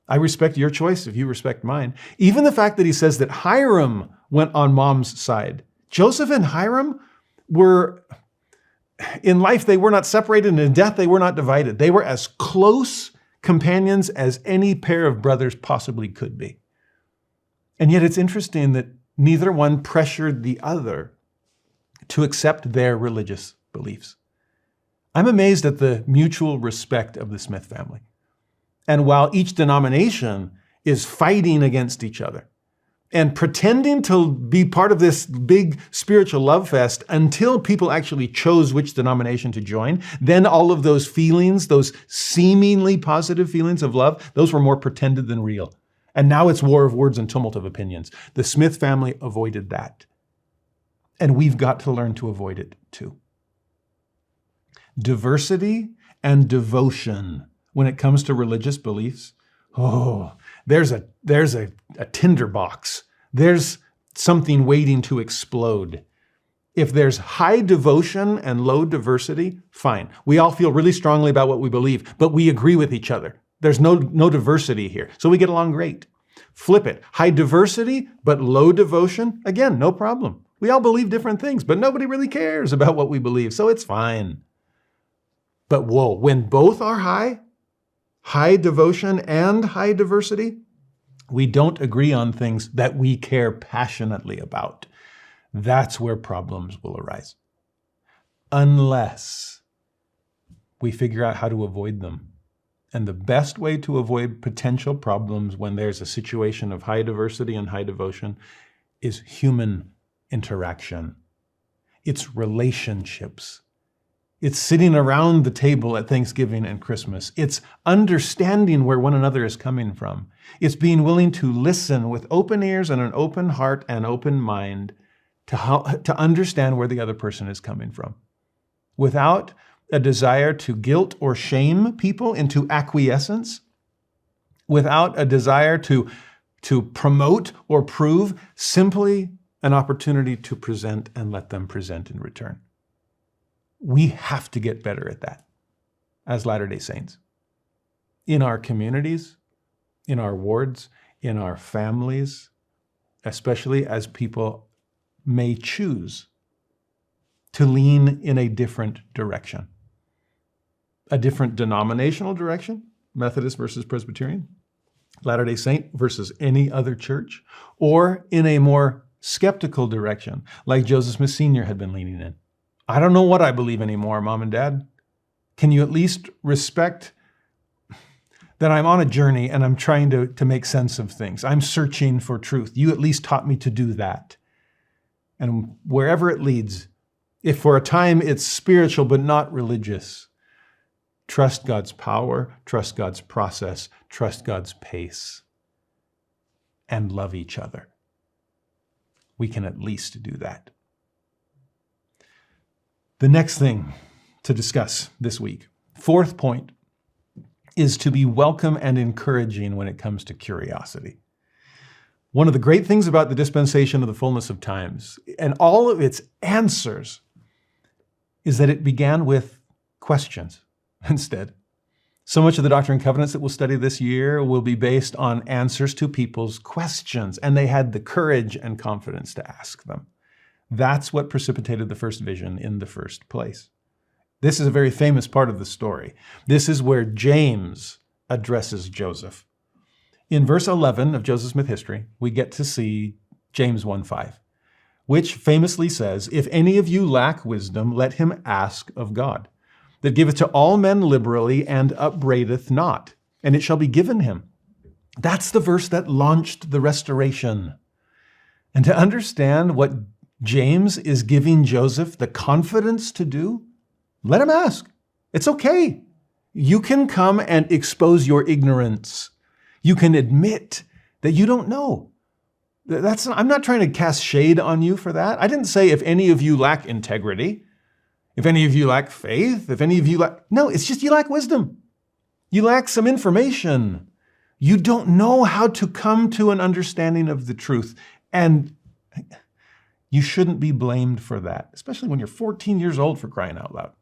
I respect your choice if you respect mine. Even the fact that he says that Hiram went on Mom's side. Joseph and Hiram were, in life, they were not separated, and in death, they were not divided. They were as close companions as any pair of brothers possibly could be. And yet it's interesting that neither one pressured the other to accept their religious beliefs. I'm amazed at the mutual respect of the Smith family. And while each denomination is fighting against each other and pretending to be part of this big spiritual love fest until people actually chose which denomination to join, then all of those feelings, those seemingly positive feelings of love, those were more pretended than real. And now it's war of words and tumult of opinions. The Smith family avoided that. And we've got to learn to avoid it too. Diversity and devotion when it comes to religious beliefs, there's a tinderbox. There's something waiting to explode. If there's high devotion and low diversity, fine. We all feel really strongly about what we believe, but we agree with each other. There's no diversity here, so we get along great. Flip it. High diversity, but low devotion, again, no problem. We all believe different things, but nobody really cares about what we believe, so it's fine. But whoa, when both are high devotion and high diversity, we don't agree on things that we care passionately about. That's where problems will arise. Unless we figure out how to avoid them. And the best way to avoid potential problems when there's a situation of high diversity and high devotion is human interaction. It's relationships. It's sitting around the table at Thanksgiving and Christmas. It's understanding where one another is coming from. It's being willing to listen with open ears and an open heart and open mind to understand where the other person is coming from, without a desire to guilt or shame people into acquiescence, without a desire to promote or prove, simply an opportunity to present and let them present in return. We have to get better at that as Latter-day Saints. In our communities, in our wards, in our families, especially as people may choose to lean in a different direction. A different denominational direction, Methodist versus Presbyterian, Latter-day Saint versus any other church, or in a more skeptical direction, like Joseph Smith Sr. had been leaning in. I don't know what I believe anymore, Mom and Dad. Can you at least respect that I'm on a journey and I'm trying to make sense of things? I'm searching for truth. You at least taught me to do that. And wherever it leads, if for a time it's spiritual but not religious, trust God's power, trust God's process, trust God's pace, and love each other. We can at least do that. The next thing to discuss this week, fourth point, is to be welcome and encouraging when it comes to curiosity. One of the great things about the dispensation of the fullness of times and all of its answers is that it began with questions instead. So much of the Doctrine and Covenants that we'll study this year will be based on answers to people's questions, and they had the courage and confidence to ask them. That's what precipitated the first vision in the first place. This is a very famous part of the story. This is where James addresses Joseph. In verse 11 of Joseph Smith History, we get to see James 1:5, which famously says, "If any of you lack wisdom, let him ask of God, that giveth to all men liberally and upbraideth not, and it shall be given him." That's the verse that launched the restoration. And to understand what James is giving Joseph the confidence to do, let him ask. It's okay. You can come and expose your ignorance. You can admit that you don't know. I'm not trying to cast shade on you for that. I didn't say if any of you lack integrity, if any of you lack faith, if any of you lack... No, it's just you lack wisdom. You lack some information. You don't know how to come to an understanding of the truth. And you shouldn't be blamed for that, especially when you're 14 years old, for crying out loud.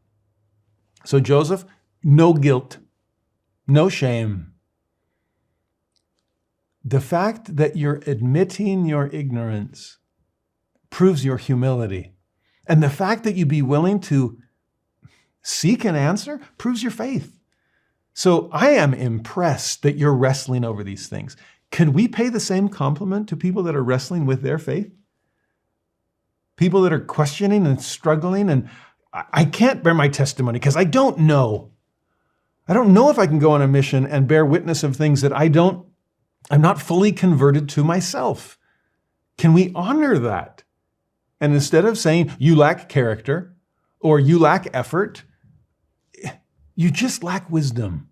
So Joseph, no guilt, no shame. The fact that you're admitting your ignorance proves your humility. And the fact that you be willing to seek an answer proves your faith. So I am impressed that you're wrestling over these things. Can we pay the same compliment to people that are wrestling with their faith? People that are questioning and struggling, and I can't bear my testimony because I don't know. I don't know if I can go on a mission and bear witness of things that I'm not fully converted to myself. Can we honor that? And instead of saying you lack character or you lack effort, you just lack wisdom.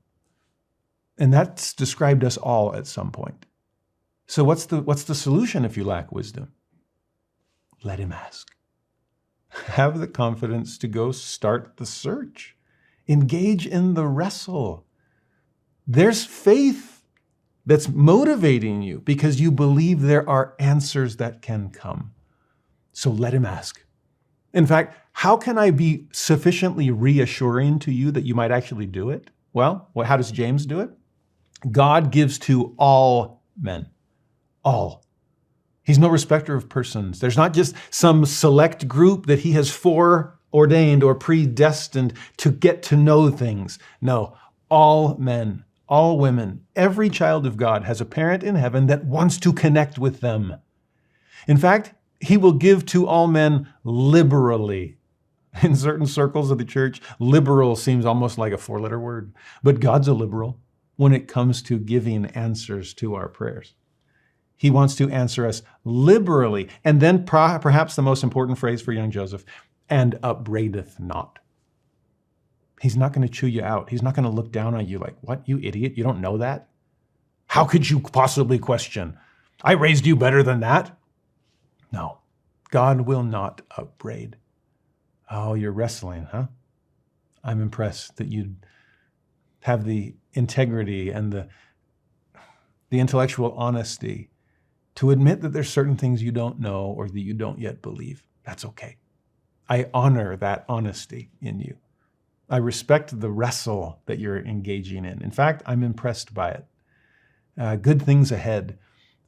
And that's described us all at some point. So what's the solution if you lack wisdom? Let him ask. Have the confidence to go start the search. Engage in the wrestle. There's faith that's motivating you because you believe there are answers that can come. So let him ask. In fact, how can I be sufficiently reassuring to you that you might actually do it? Well, how does James do it? God gives to all men. All. He's no respecter of persons. There's not just some select group that he has foreordained or predestined to get to know things. No, all men, all women, every child of God has a parent in heaven that wants to connect with them. In fact, he will give to all men liberally. In certain circles of the church, liberal seems almost like a four-letter word. But God's a liberal when it comes to giving answers to our prayers. He wants to answer us liberally. And then perhaps the most important phrase for young Joseph, and upbraideth not. He's not going to chew you out. He's not going to look down on you like, what, you idiot? You don't know that? How could you possibly question? I raised you better than that. No, God will not upbraid. Oh, you're wrestling, huh? I'm impressed that you'd have the integrity and the intellectual honesty to admit that there's certain things you don't know or that you don't yet believe. That's okay. I honor that honesty in you. I respect the wrestle that you're engaging in. In fact, I'm impressed by it. Good things ahead.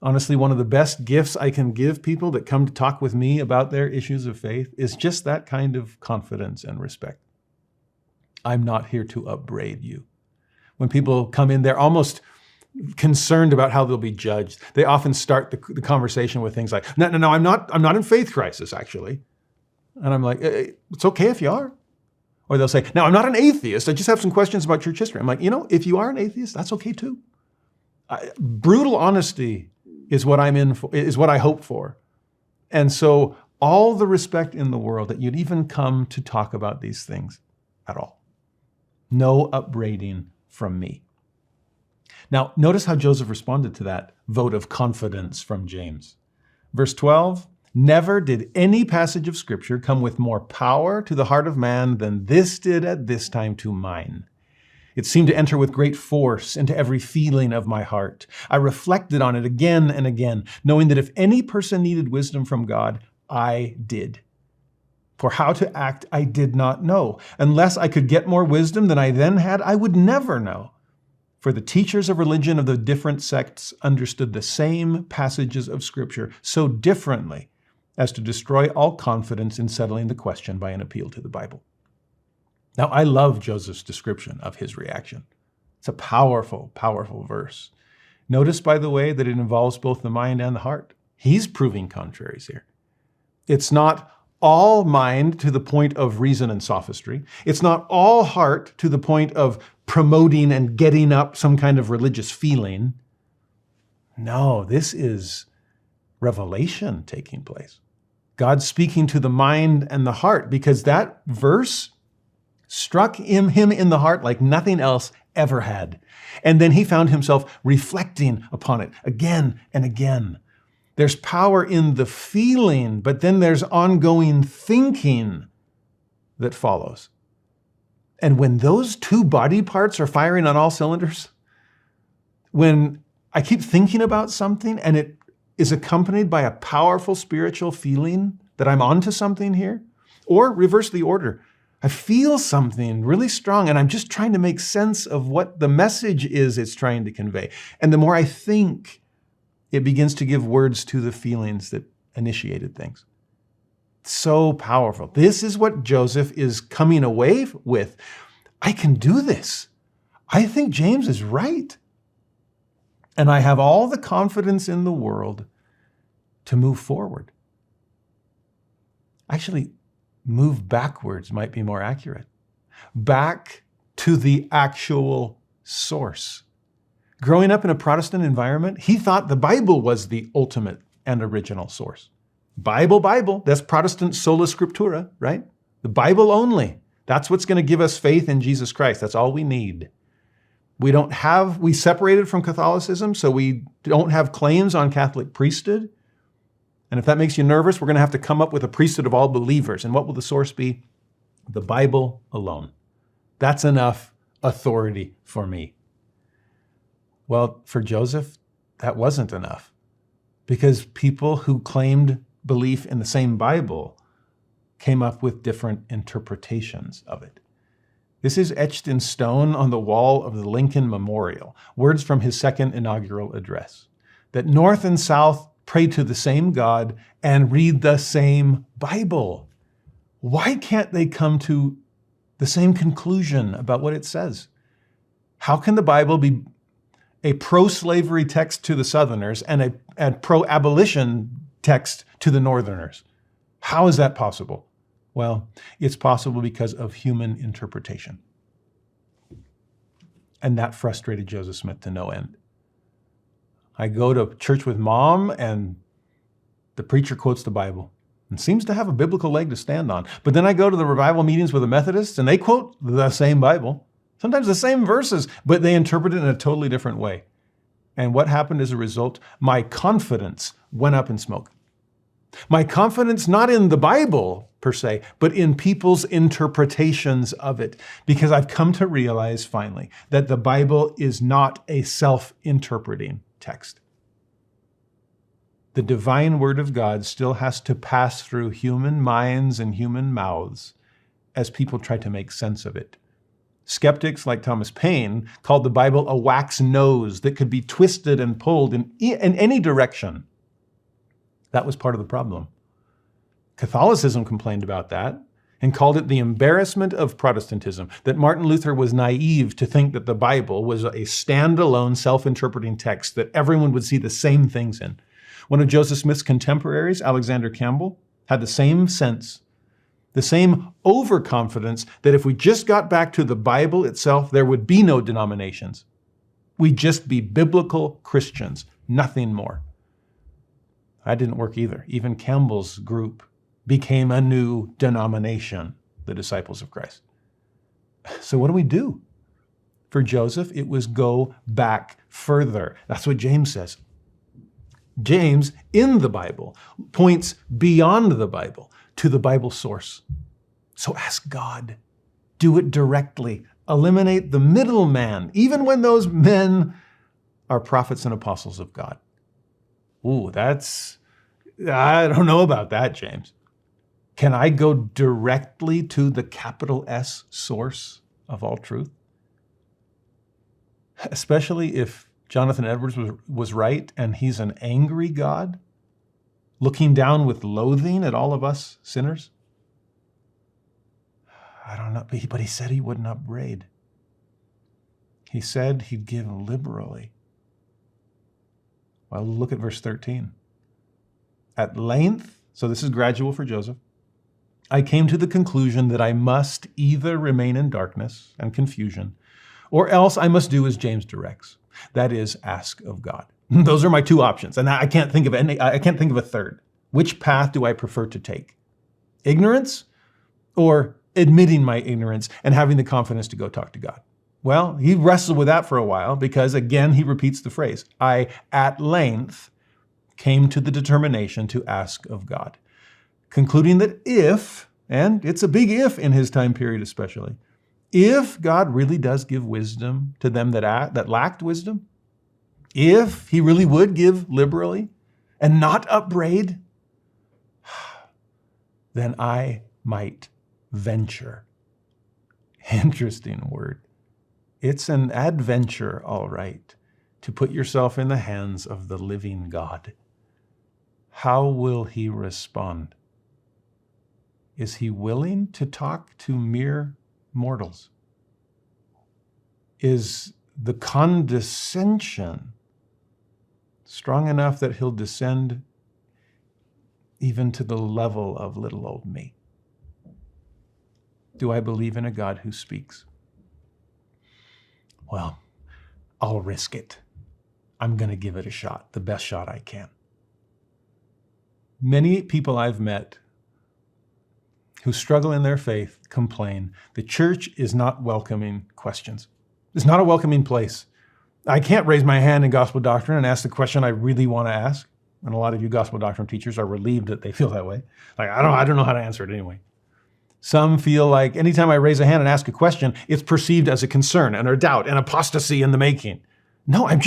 Honestly, one of the best gifts I can give people that come to talk with me about their issues of faith is just that kind of confidence and respect. I'm not here to upbraid you. When people come in, they're almost concerned about how they'll be judged. They often start the conversation with things like, no, I'm not in faith crisis, actually. And I'm like, it's okay if you are. Or they'll say, no, I'm not an atheist. I just have some questions about church history. I'm like, if you are an atheist, that's okay too. Brutal honesty is what I'm in for, is what I hope for. And so all the respect in the world that you'd even come to talk about these things at all. No upbraiding from me. Now, notice how Joseph responded to that vote of confidence from James. Verse 12, never did any passage of Scripture come with more power to the heart of man than this did at this time to mine. It seemed to enter with great force into every feeling of my heart. I reflected on it again and again, knowing that if any person needed wisdom from God, I did. For how to act, I did not know. Unless I could get more wisdom than I then had, I would never know. For the teachers of religion of the different sects understood the same passages of Scripture so differently as to destroy all confidence in settling the question by an appeal to the Bible. Now, I love Joseph's description of his reaction. It's a powerful, powerful verse. Notice, by the way, that it involves both the mind and the heart. He's proving contraries here. It's not all mind to the point of reason and sophistry. It's not all heart to the point of promoting and getting up some kind of religious feeling. No, this is revelation taking place. God speaking to the mind and the heart, because that verse struck him in the heart like nothing else ever had. And then he found himself reflecting upon it again and again. There's power in the feeling, but then there's ongoing thinking that follows. And when those two body parts are firing on all cylinders, when I keep thinking about something and it is accompanied by a powerful spiritual feeling that I'm onto something here, or reverse the order, I feel something really strong and I'm just trying to make sense of what the message is it's trying to convey. And the more I think, it begins to give words to the feelings that initiated things. So powerful. This is what Joseph is coming away with. I can do this. I think James is right. And I have all the confidence in the world to move forward. Actually, move backwards might be more accurate. Back to the actual source. Growing up in a Protestant environment, he thought the Bible was the ultimate and original source. Bible, that's Protestant sola scriptura, right? The Bible only. That's what's going to give us faith in Jesus Christ. That's all we need. We separated from Catholicism, so we don't have claims on Catholic priesthood. And if that makes you nervous, we're going to have to come up with a priesthood of all believers. And what will the source be? The Bible alone. That's enough authority for me. Well, for Joseph, that wasn't enough, because people who claimed belief in the same Bible came up with different interpretations of it. This is etched in stone on the wall of the Lincoln Memorial, words from his second inaugural address, that North and South pray to the same God and read the same Bible. Why can't they come to the same conclusion about what it says? How can the Bible be a pro-slavery text to the Southerners and a pro-abolition text to the Northerners? How is that possible? Well, it's possible because of human interpretation. And that frustrated Joseph Smith to no end. I go to church with Mom, and the preacher quotes the Bible and seems to have a biblical leg to stand on. But then I go to the revival meetings with the Methodists, and they quote the same Bible, sometimes the same verses, but they interpret it in a totally different way. And what happened as a result? My confidence went up in smoke. My confidence not in the Bible per se, but in people's interpretations of it, because I've come to realize finally that the Bible is not a self-interpreting text. The divine word of God still has to pass through human minds and human mouths as people try to make sense of it. Skeptics like Thomas Paine called the Bible a wax nose that could be twisted and pulled in any direction. That was part of the problem. Catholicism complained about that and called it the embarrassment of Protestantism, that Martin Luther was naive to think that the Bible was a standalone, self-interpreting text that everyone would see the same things in. One of Joseph Smith's contemporaries, Alexander Campbell, had the same sense, the same overconfidence that if we just got back to the Bible itself, there would be no denominations. We'd just be biblical Christians, nothing more. That didn't work either. Even Campbell's group became a new denomination, the Disciples of Christ. So what do we do? For Joseph, it was go back further. That's what James says. James, in the Bible, points beyond the Bible to the Bible source. So ask God. Do it directly. Eliminate the middleman, even when those men are prophets and apostles of God. Ooh, I don't know about that, James. Can I go directly to the capital S source of all truth? Especially if Jonathan Edwards was right and he's an angry God, looking down with loathing at all of us sinners? I don't know, but he said he wouldn't upbraid. He said he'd give liberally. Well, look at verse 13. At length, so this is gradual for Joseph, I came to the conclusion that I must either remain in darkness and confusion, or else I must do as James directs. That is, ask of God. Those are my two options, and I can't think of a third. Which path do I prefer to take? Ignorance, or admitting my ignorance and having the confidence to go talk to God? Well, he wrestled with that for a while because, again, he repeats the phrase, I at length came to the determination to ask of God, concluding that if, and it's a big if in his time period especially, if God really does give wisdom to them that lacked wisdom, if he really would give liberally and not upbraid, then I might venture. Interesting word. It's an adventure, all right, to put yourself in the hands of the living God. How will he respond? Is he willing to talk to mere mortals? Is the condescension strong enough that he'll descend even to the level of little old me? Do I believe in a God who speaks? Well, I'll risk it. I'm going to give it a shot, the best shot I can. Many people I've met who struggle in their faith complain the church is not welcoming questions. It's not a welcoming place. I can't raise my hand in gospel doctrine and ask the question I really want to ask. And a lot of you gospel doctrine teachers are relieved that they feel that way. Like, I don't know how to answer it anyway. Some feel like anytime I raise a hand and ask a question, it's perceived as a concern and a doubt and apostasy in the making. No, I'm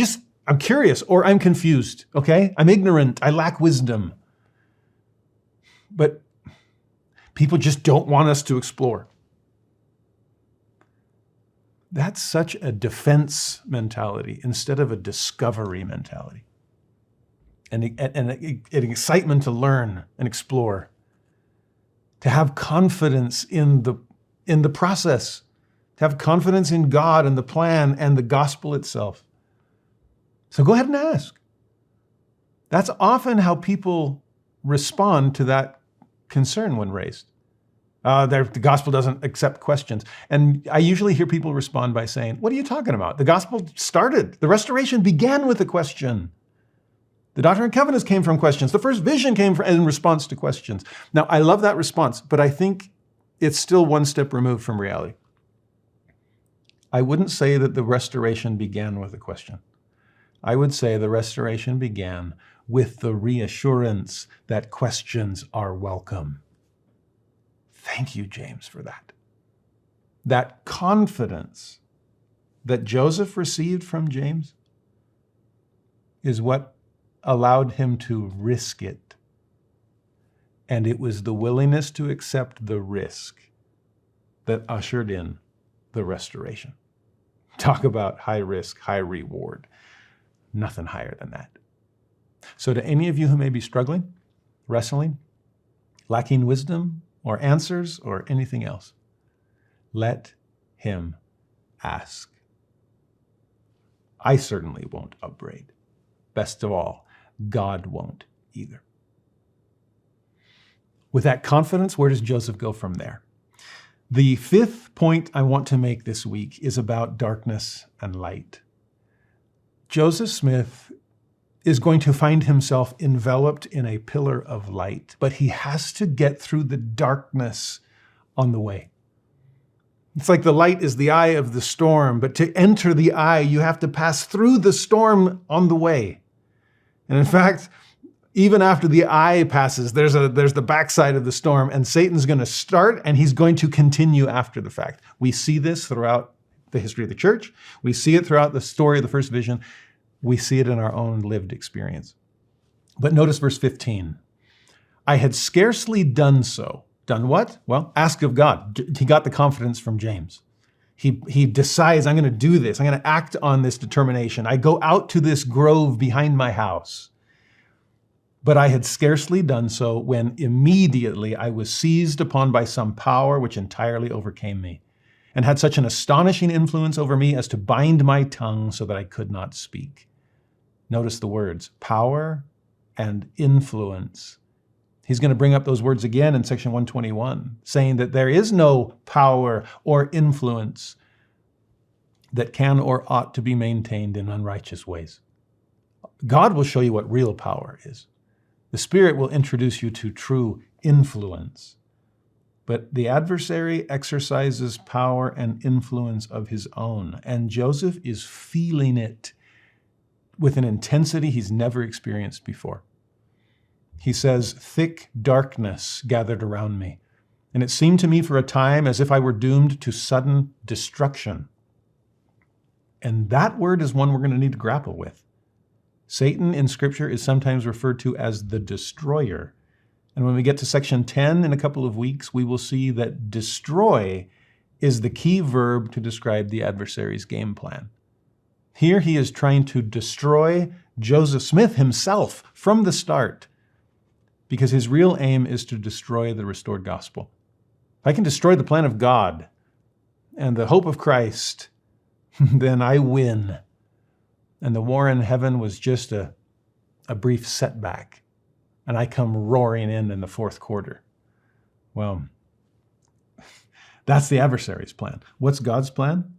curious or I'm confused, okay? I'm ignorant, I lack wisdom. But people just don't want us to explore. That's such a defense mentality instead of a discovery mentality. And an excitement to learn and explore. To have confidence in the process, to have confidence in God and the plan and the gospel itself. So go ahead and ask. That's often how people respond to that concern when raised. The gospel doesn't accept questions. And I usually hear people respond by saying, what are you talking about? The gospel started. The restoration began with a question. The Doctrine and Covenants came from questions. The first vision came in response to questions. Now, I love that response, but I think it's still one step removed from reality. I wouldn't say that the restoration began with a question. I would say the restoration began with the reassurance that questions are welcome. Thank you, James, for that. That confidence that Joseph received from James is what allowed him to risk it. And it was the willingness to accept the risk that ushered in the restoration. Talk about high risk, high reward. Nothing higher than that. So to any of you who may be struggling, wrestling, lacking wisdom or answers or anything else, let him ask. I certainly won't upbraid. Best of all, God won't either. With that confidence, where does Joseph go from there? The fifth point I want to make this week is about darkness and light. Joseph Smith is going to find himself enveloped in a pillar of light, but he has to get through the darkness on the way. It's like the light is the eye of the storm, but to enter the eye, you have to pass through the storm on the way. And in fact, even after the eye passes, there's the backside of the storm, and Satan's going to start, and he's going to continue after the fact. We see this throughout the history of the church. We see it throughout the story of the first vision. We see it in our own lived experience. But notice verse 15. I had scarcely done so. Done what? Well, ask of God. He got the confidence from James. He decides, I'm going to do this. I'm going to act on this determination. I go out to this grove behind my house. But I had scarcely done so when immediately I was seized upon by some power which entirely overcame me, and had such an astonishing influence over me as to bind my tongue so that I could not speak. Notice the words, power and influence. He's going to bring up those words again in section 121, saying that there is no power or influence that can or ought to be maintained in unrighteous ways. God will show you what real power is. The Spirit will introduce you to true influence. But the adversary exercises power and influence of his own, and Joseph is feeling it with an intensity he's never experienced before. He says, thick darkness gathered around me, and it seemed to me for a time as if I were doomed to sudden destruction. And that word is one we're going to need to grapple with. Satan in Scripture is sometimes referred to as the destroyer. And when we get to section 10 in a couple of weeks, we will see that destroy is the key verb to describe the adversary's game plan. Here he is trying to destroy Joseph Smith himself from the start, because his real aim is to destroy the restored gospel. If I can destroy the plan of God and the hope of Christ, then I win. And the war in heaven was just a brief setback. And I come roaring in the fourth quarter. Well, that's the adversary's plan. What's God's plan?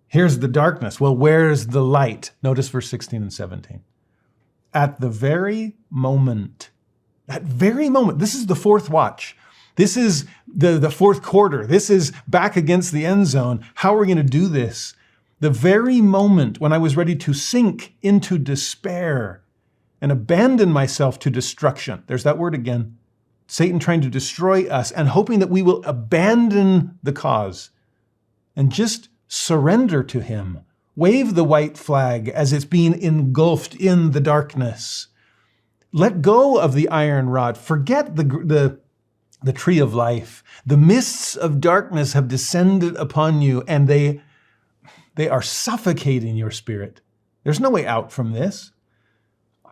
Here's the darkness. Well, where's the light? Notice verse 16 and 17. At the very moment, this is the fourth watch. This is the fourth quarter. This is back against the end zone. How are we going to do this? The very moment when I was ready to sink into despair and abandon myself to destruction. There's that word again. Satan trying to destroy us and hoping that we will abandon the cause and just surrender to him. Wave the white flag as it's being engulfed in the darkness. Let go of the iron rod. Forget the tree of life. The mists of darkness have descended upon you, and they are suffocating your spirit. There's no way out from this.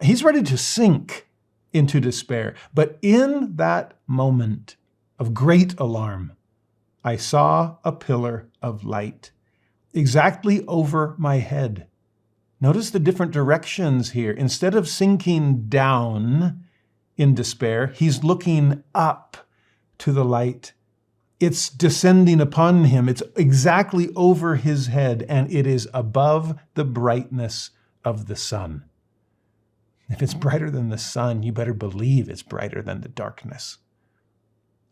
He's ready to sink into despair. But in that moment of great alarm, I saw a pillar of light exactly over my head. Notice the different directions here. Instead of sinking down in despair, he's looking up to the light. It's descending upon him. It's exactly over his head, and it is above the brightness of the sun. If it's brighter than the sun, you better believe it's brighter than the darkness.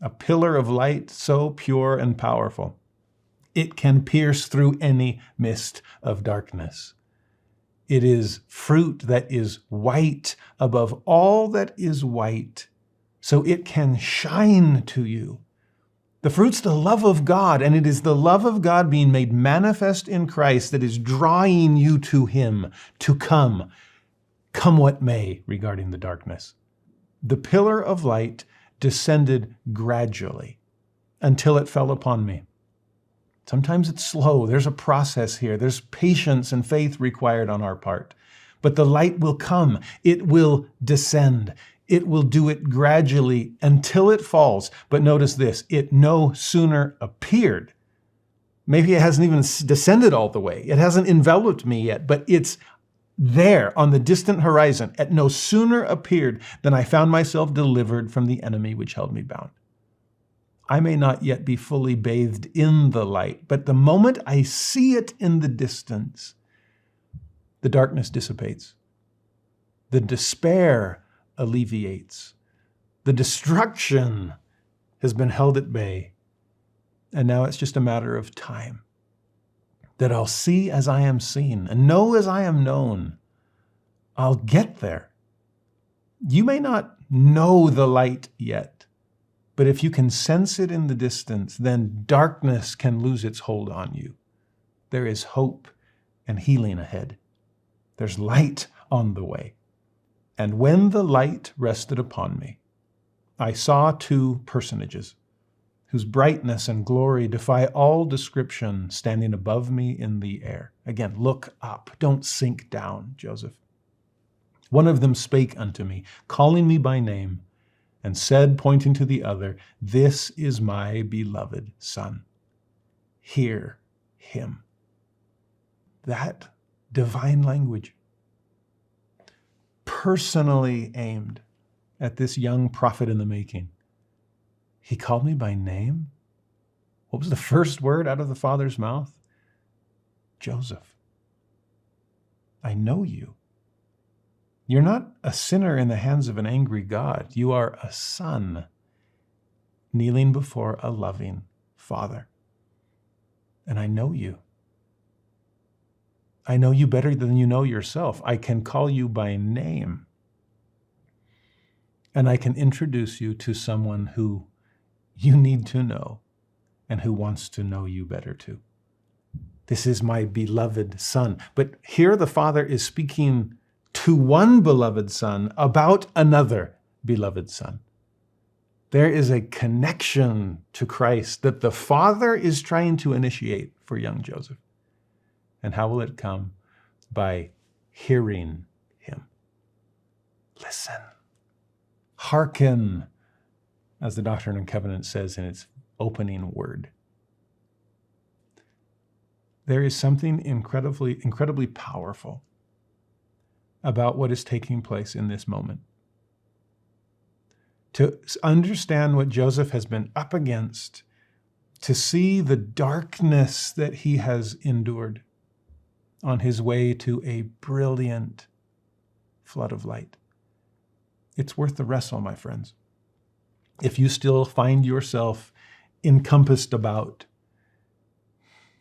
A pillar of light so pure and powerful, it can pierce through any mist of darkness. It is fruit that is white above all that is white, so it can shine to you. The fruit's the love of God, and it is the love of God being made manifest in Christ that is drawing you to him, to come what may regarding the darkness. The pillar of light descended gradually until it fell upon me. Sometimes it's slow. There's a process here. There's patience and faith required on our part. But the light will come. It will descend. It will do it gradually until it falls. But notice this, it no sooner appeared. Maybe it hasn't even descended all the way. It hasn't enveloped me yet, but it's there on the distant horizon. It no sooner appeared than I found myself delivered from the enemy which held me bound. I may not yet be fully bathed in the light, but the moment I see it in the distance, the darkness dissipates. The despair alleviates. The destruction has been held at bay. And now it's just a matter of time that I'll see as I am seen and know as I am known. I'll get there. You may not know the light yet, but if you can sense it in the distance, then darkness can lose its hold on you. There is hope and healing ahead. There's light on the way. And when the light rested upon me, I saw two personages whose brightness and glory defy all description, standing above me in the air. Again, look up. Don't sink down, Joseph. One of them spake unto me, calling me by name, and said, pointing to the other, "This is my beloved Son. Hear him." That divine language, personally aimed at this young prophet in the making. He called me by name. What was the first word out of the Father's mouth? Joseph, I know you. You're not a sinner in the hands of an angry God. You are a son kneeling before a loving Father. And I know you. I know you better than you know yourself. I can call you by name. And I can introduce you to someone who you need to know and who wants to know you better too. This is my beloved Son. But here the Father is speaking to one beloved Son about another beloved Son. There is a connection to Christ that the Father is trying to initiate for young Joseph. And how will it come? By hearing him. Listen. Hearken, as the Doctrine and Covenants says in its opening word. There is something incredibly powerful about what is taking place in this moment. To understand what Joseph has been up against, to see the darkness that he has endured on his way to a brilliant flood of light. It's worth the wrestle, my friends. If you still find yourself encompassed about,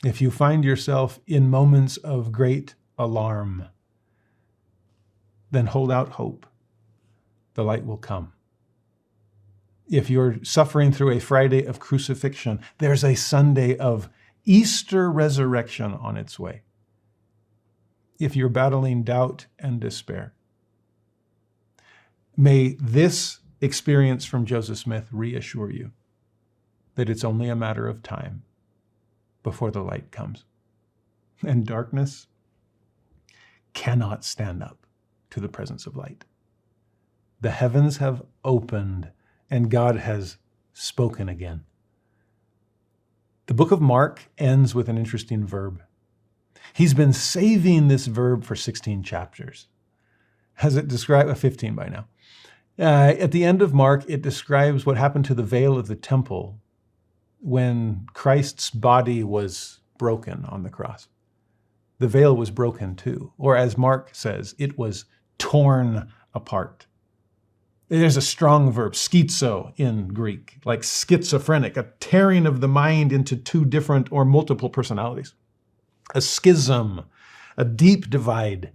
if you find yourself in moments of great alarm, then hold out hope. The light will come. If you're suffering through a Friday of crucifixion, there's a Sunday of Easter resurrection on its way. If you're battling doubt and despair, may this experience from Joseph Smith reassure you that it's only a matter of time before the light comes. And darkness cannot stand up to the presence of light. The heavens have opened and God has spoken again. The book of Mark ends with an interesting verb. He's been saving this verb for 16 chapters. Has it described 15 by now? At the end of Mark, it describes what happened to the veil of the temple when Christ's body was broken on the cross. The veil was broken too, or as Mark says, it was torn apart. There's a strong verb, schizo in Greek, like schizophrenic, a tearing of the mind into two different or multiple personalities. A schism, a deep divide.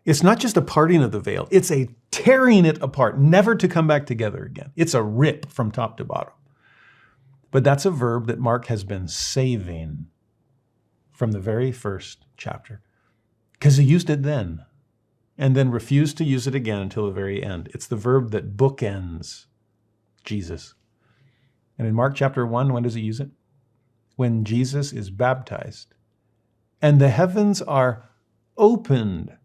It's not just a parting of the veil. It's a tearing it apart, never to come back together again. It's a rip from top to bottom. But that's a verb that Mark has been saving from the very first chapter, because he used it then and then refused to use it again until the very end. It's the verb that bookends Jesus. And in Mark chapter 1, when does he use it? When Jesus is baptized and the heavens are opened,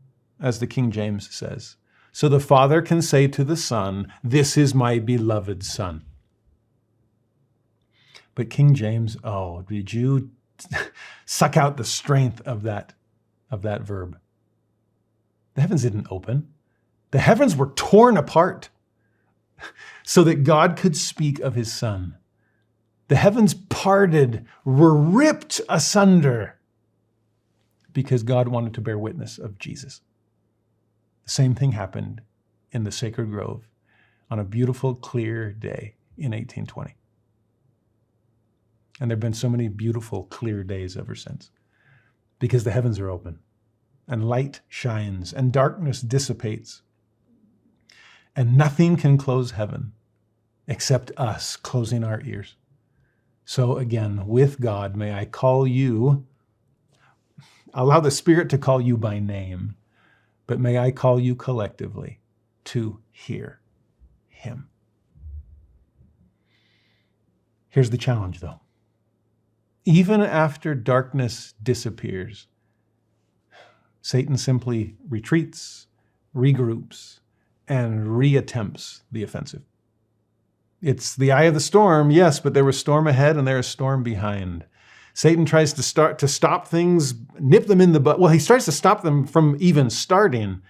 as the King James says, so the Father can say to the Son, "This is my beloved Son." But King James, oh, did you suck out the strength of that verb? The heavens didn't open. The heavens were torn apart so that God could speak of his Son. The heavens parted, were ripped asunder because God wanted to bear witness of Jesus. The same thing happened in the Sacred Grove on a beautiful, clear day in 1820. And there have been so many beautiful, clear days ever since, because the heavens are open and light shines and darkness dissipates. And nothing can close heaven except us closing our ears. So again, with God, may I call you, allow the Spirit to call you by name, but may I call you collectively to hear him. Here's the challenge, though. Even after darkness disappears, Satan simply retreats, regroups, and reattempts the offensive. It's the eye of the storm, yes, but there was storm ahead and there is storm behind. Satan tries to stop things, nip them in the bud. Well, he tries to stop them from even starting,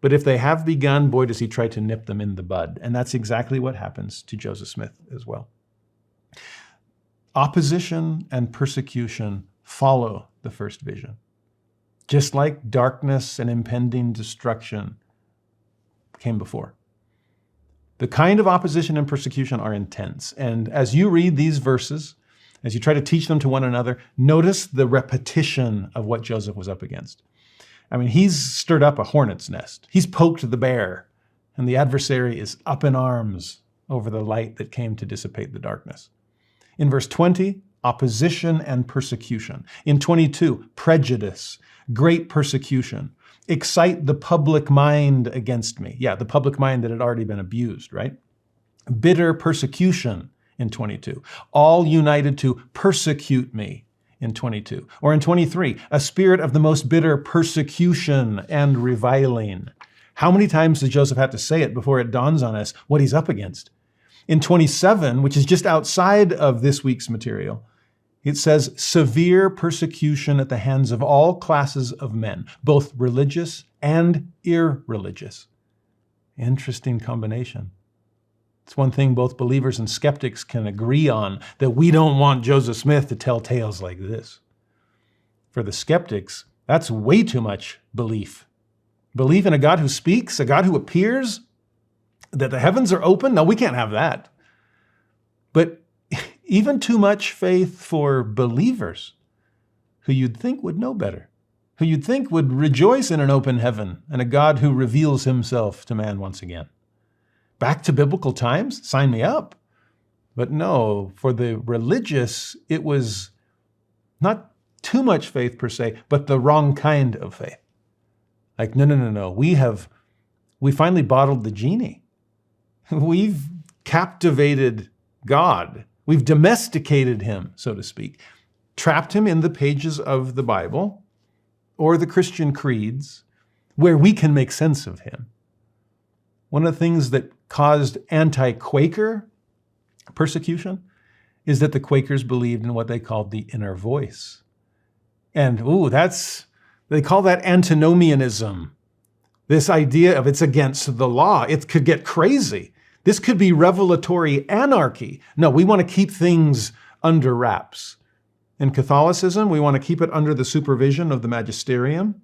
but if they have begun, boy, does he try to nip them in the bud. And that's exactly what happens to Joseph Smith as well. Opposition and persecution follow the first vision. Just like darkness and impending destruction came before. The kind of opposition and persecution are intense. And as you read these verses, as you try to teach them to one another, notice the repetition of what Joseph was up against. I mean, he's stirred up a hornet's nest. He's poked the bear, and the adversary is up in arms over the light that came to dissipate the darkness. In verse 20, opposition and persecution. In 22, prejudice, great persecution. Excite the public mind against me. Yeah, the public mind that had already been abused, right? Bitter persecution in 22. All united to persecute me in 22. Or in 23, a spirit of the most bitter persecution and reviling. How many times does Joseph have to say it before it dawns on us what he's up against? In 27, which is just outside of this week's material, it says severe persecution at the hands of all classes of men, both religious and irreligious. Interesting combination. It's one thing both believers and skeptics can agree on, that we don't want Joseph Smith to tell tales like this. For the skeptics, that's way too much belief. Belief in a God who speaks, a God who appears, that the heavens are open? No, we can't have that. But even too much faith for believers who you'd think would know better, who you'd think would rejoice in an open heaven and a God who reveals himself to man once again. Back to biblical times? Sign me up. But no, for the religious, it was not too much faith per se, but the wrong kind of faith. Like, no. We finally bottled the genie. We've captivated God. We've domesticated him, so to speak, trapped him in the pages of the Bible or the Christian creeds where we can make sense of him. One of the things that caused anti-Quaker persecution is that the Quakers believed in what they called the inner voice. And they call that antinomianism. This idea of it's against the law. It could get crazy. This could be revelatory anarchy. No, we want to keep things under wraps. In Catholicism, we want to keep it under the supervision of the magisterium.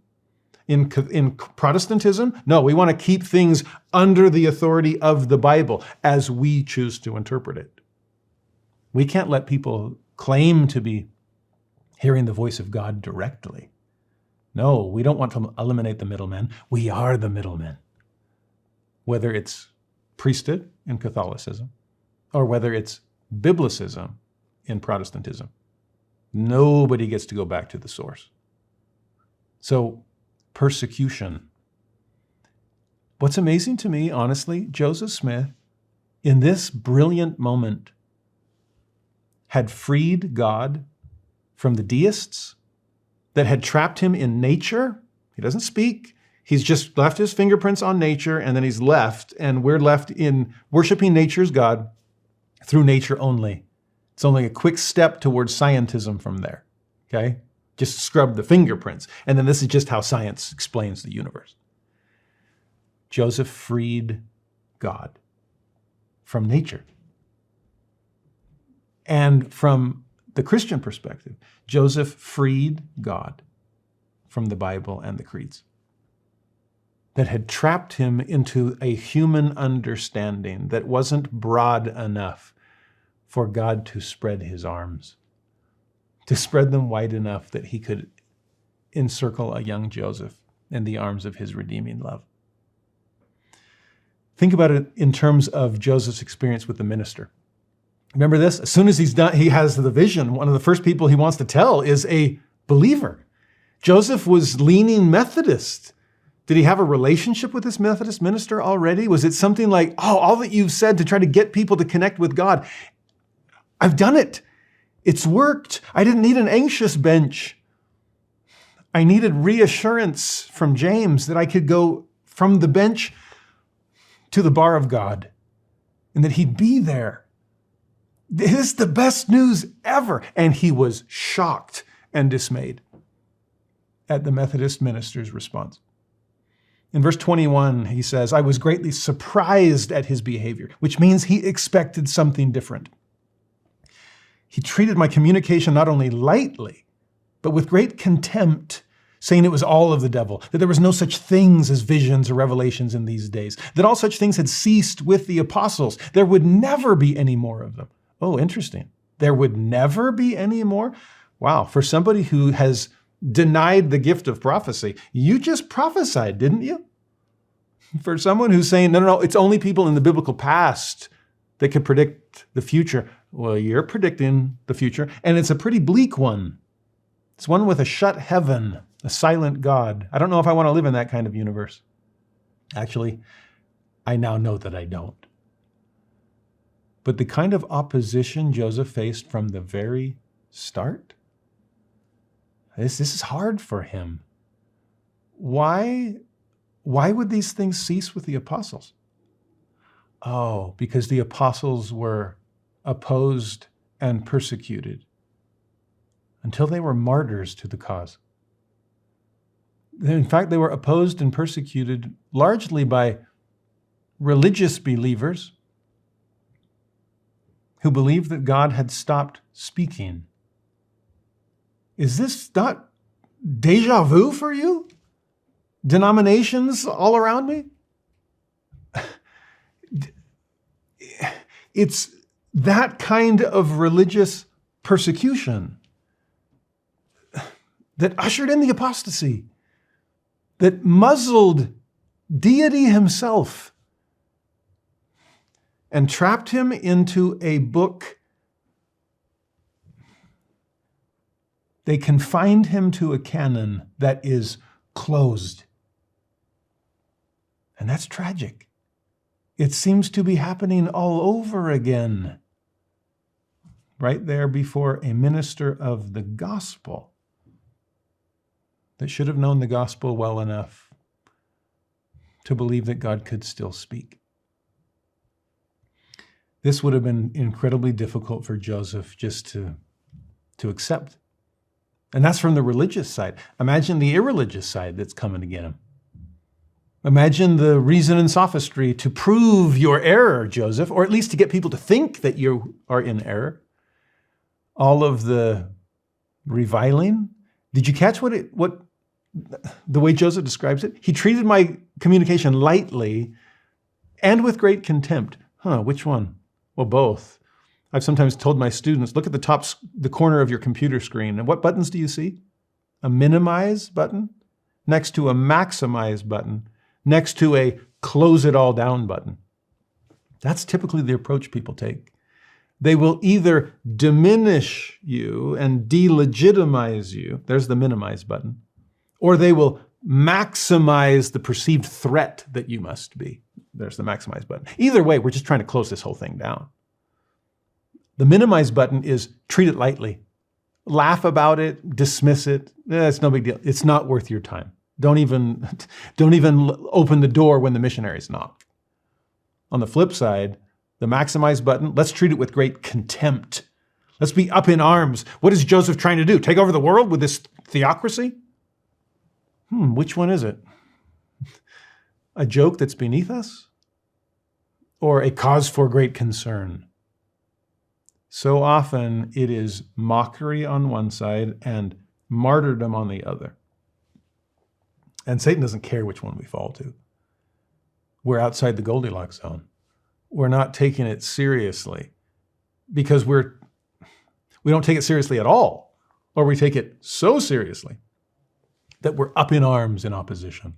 In Protestantism, no, we want to keep things under the authority of the Bible as we choose to interpret it. We can't let people claim to be hearing the voice of God directly. No, we don't want to eliminate the middlemen. We are the middlemen. Whether it's priesthood in Catholicism or whether it's biblicism in Protestantism, nobody gets to go back to the source. So, persecution. What's amazing to me, honestly, Joseph Smith, in this brilliant moment, had freed God from the deists that had trapped him in nature. He doesn't speak. He's just left his fingerprints on nature, and then he's left, and we're left in worshiping nature's God through nature only. It's only a quick step towards scientism from there, okay? Just scrub the fingerprints. And then this is just how science explains the universe. Joseph freed God from nature. And from the Christian perspective, Joseph freed God from the Bible and the creeds that had trapped him into a human understanding that wasn't broad enough for God to spread his arms, to spread them wide enough that he could encircle a young Joseph in the arms of his redeeming love. Think about it in terms of Joseph's experience with the minister. Remember this? As soon as he has the vision, one of the first people he wants to tell is a believer. Joseph was leaning Methodist. Did he have a relationship with this Methodist minister already? Was it something like, oh, all that you've said to try to get people to connect with God, I've done it. It's worked. I didn't need an anxious bench. I needed reassurance from James that I could go from the bench to the bar of God and that he'd be there. This is the best news ever. And he was shocked and dismayed at the Methodist minister's response. In verse 21, he says, I was greatly surprised at his behavior, which means he expected something different. He treated my communication not only lightly, but with great contempt, saying it was all of the devil, that there was no such things as visions or revelations in these days, that all such things had ceased with the apostles. There would never be any more of them. Oh, interesting. There would never be any more? Wow, for somebody who has denied the gift of prophecy, you just prophesied, didn't you? For someone who's saying, no, it's only people in the biblical past that could predict the future. Well, you're predicting the future, and it's a pretty bleak one. It's one with a shut heaven, a silent God. I don't know if I want to live in that kind of universe. Actually, I now know that I don't. But the kind of opposition Joseph faced from the very start, this is hard for him. Why would these things cease with the apostles? Oh, because the apostles were opposed and persecuted until they were martyrs to the cause. In fact, they were opposed and persecuted largely by religious believers who believed that God had stopped speaking. Is this not déjà vu for you? Denominations all around me? It's that kind of religious persecution that ushered in the apostasy, that muzzled deity himself and trapped him into a book. They confined him to a canon that is closed. And that's tragic. It seems to be happening all over again, right there before a minister of the gospel that should have known the gospel well enough to believe that God could still speak. This would have been incredibly difficult for Joseph just to accept. And that's from the religious side. Imagine the irreligious side that's coming to get him. Imagine the reason and sophistry to prove your error, Joseph, or at least to get people to think that you are in error. All of the reviling. Did you catch what the way Joseph describes it? He treated my communication lightly and with great contempt. Which one? Well, both. I've sometimes told my students, look at the corner of your computer screen, and what buttons do you see? A minimize button next to a maximize button, next to a close it all down button. That's typically the approach people take. They will either diminish you and delegitimize you, there's the minimize button, or they will maximize the perceived threat that you must be. There's the maximize button. Either way, we're just trying to close this whole thing down. The minimize button is treat it lightly. Laugh about it, dismiss it. It's no big deal. It's not worth your time. Don't even open the door when the missionaries knock. On the flip side, the maximize button, let's treat it with great contempt. Let's be up in arms. What is Joseph trying to do? Take over the world with this theocracy? Which one is it? A joke that's beneath us? Or a cause for great concern? So often it is mockery on one side and martyrdom on the other. And Satan doesn't care which one we fall to. We're outside the Goldilocks zone. We're not taking it seriously because we don't take it seriously at all, or we take it so seriously that we're up in arms in opposition.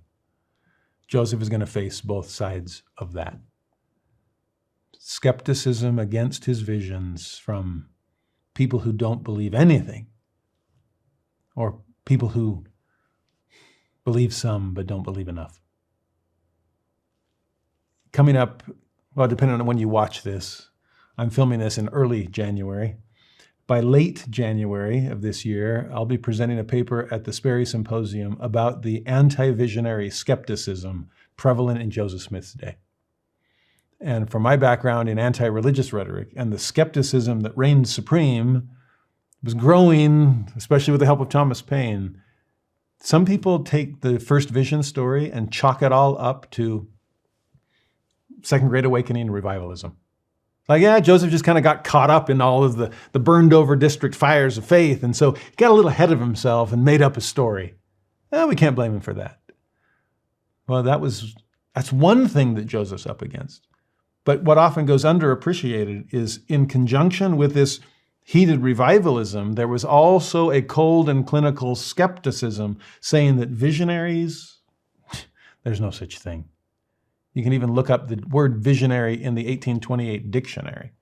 Joseph is going to face both sides of that. Skepticism against his visions from people who don't believe anything, or people who believe some but don't believe enough. Coming up, well, depending on when you watch this, I'm filming this in early January. By late January of this year, I'll be presenting a paper at the Sperry Symposium about the anti-visionary skepticism prevalent in Joseph Smith's day. And from my background in anti-religious rhetoric and the skepticism that reigned supreme was growing, especially with the help of Thomas Paine. Some people take the first vision story and chalk it all up to Second Great Awakening revivalism. Like, yeah, Joseph just kind of got caught up in all of the burned over district fires of faith. And so he got a little ahead of himself and made up a story. We can't blame him for that. Well, that's one thing that Joseph's up against. But what often goes underappreciated is in conjunction with this heated revivalism, there was also a cold and clinical skepticism saying that visionaries, there's no such thing. You can even look up the word visionary in the 1828 dictionary.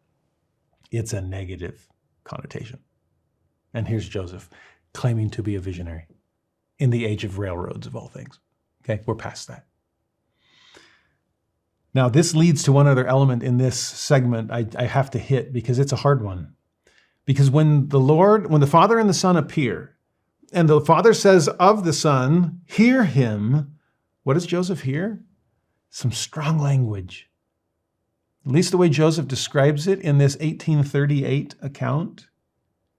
It's a negative connotation. And here's Joseph claiming to be a visionary in the age of railroads of all things. Okay, we're past that. Now, this leads to one other element in this segment I have to hit because it's a hard one. Because when the Father and the Son appear, and the Father says of the Son, hear him, what does Joseph hear? Some strong language. At least the way Joseph describes it in this 1838 account.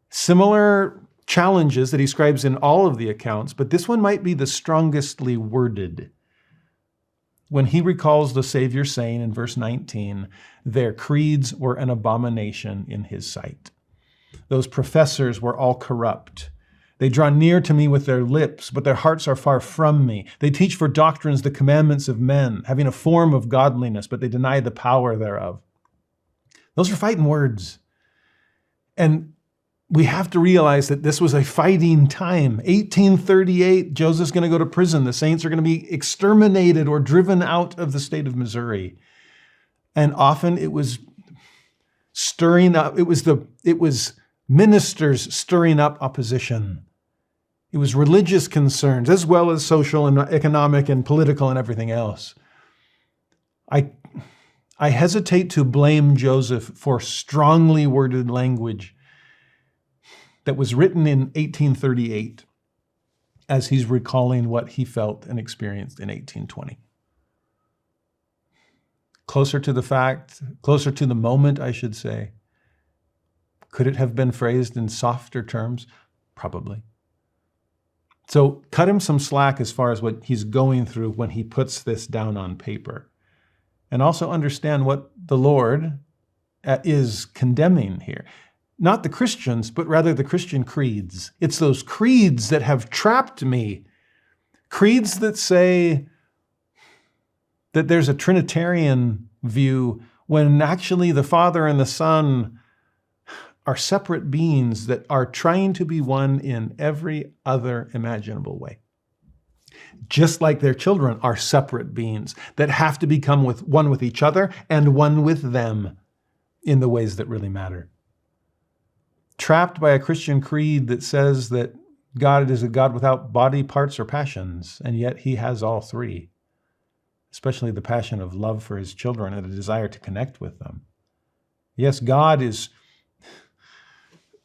Similar challenges that he describes in all of the accounts, but this one might be the strongestly worded. When he recalls the Savior saying in verse 19, their creeds were an abomination in his sight. Those professors were all corrupt. They draw near to me with their lips, but their hearts are far from me. They teach for doctrines the commandments of men, having a form of godliness, but they deny the power thereof. Those are fighting words. And we have to realize that this was a fighting time. 1838, Joseph's going to go to prison. The saints are going to be exterminated or driven out of the state of Missouri. And often it was stirring up, it was ministers stirring up opposition. It was religious concerns as well as social and economic and political and everything else. I hesitate to blame Joseph for strongly worded language that was written in 1838 as he's recalling what he felt and experienced in 1820. Closer to the moment, I should say. Could it have been phrased in softer terms? Probably. So cut him some slack as far as what he's going through when he puts this down on paper. And also understand what the Lord is condemning here. Not the Christians, but rather the Christian creeds. It's those creeds that have trapped me. Creeds that say that there's a Trinitarian view when actually the Father and the Son are separate beings that are trying to be one in every other imaginable way. just like their children are separate beings that have to become one with each other and one with them in the ways that really matter. Trapped by a Christian creed that says that God is a God without body parts or passions, and yet he has all three, especially the passion of love for his children and a desire to connect with them. Yes, God is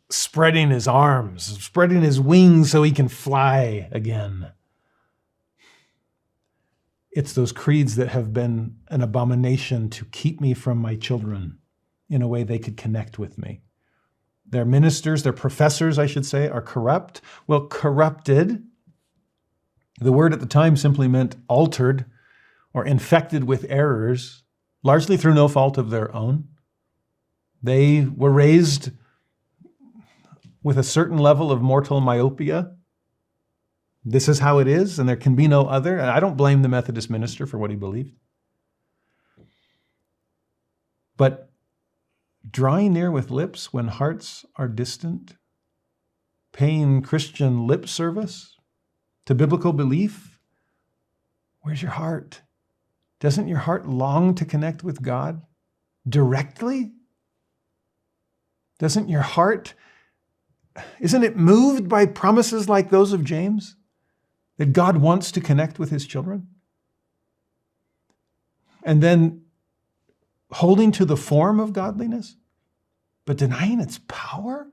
spreading his arms, spreading his wings so he can fly again. It's those creeds that have been an abomination to keep me from my children in a way they could connect with me. Their ministers, their professors, I should say, are corrupt. Well, corrupted, the word at the time simply meant altered or infected with errors, largely through no fault of their own. They were raised with a certain level of mortal myopia. This is how it is, and there can be no other. And I don't blame the Methodist minister for what he believed. But drawing near with lips when hearts are distant, paying Christian lip service to biblical belief, where's your heart? Doesn't your heart long to connect with God directly? Isn't it moved by promises like those of James? That God wants to connect with his children? And then holding to the form of godliness, but denying its power?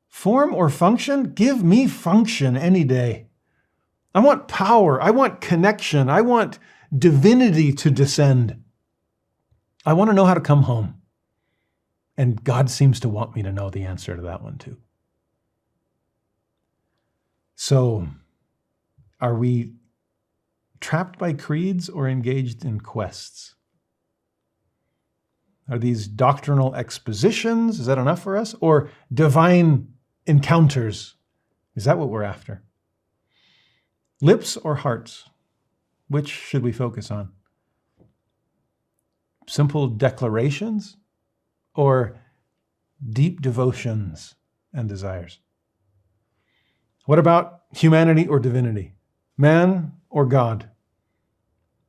Form or function? Give me function any day. I want power. I want connection. I want divinity to descend. I want to know how to come home. And God seems to want me to know the answer to that one too. So, are we trapped by creeds or engaged in quests? Are these doctrinal expositions? Is that enough for us? Or divine encounters? Is that what we're after? Lips or hearts? Which should we focus on? Simple declarations or deep devotions and desires? What about humanity or divinity? Man or God?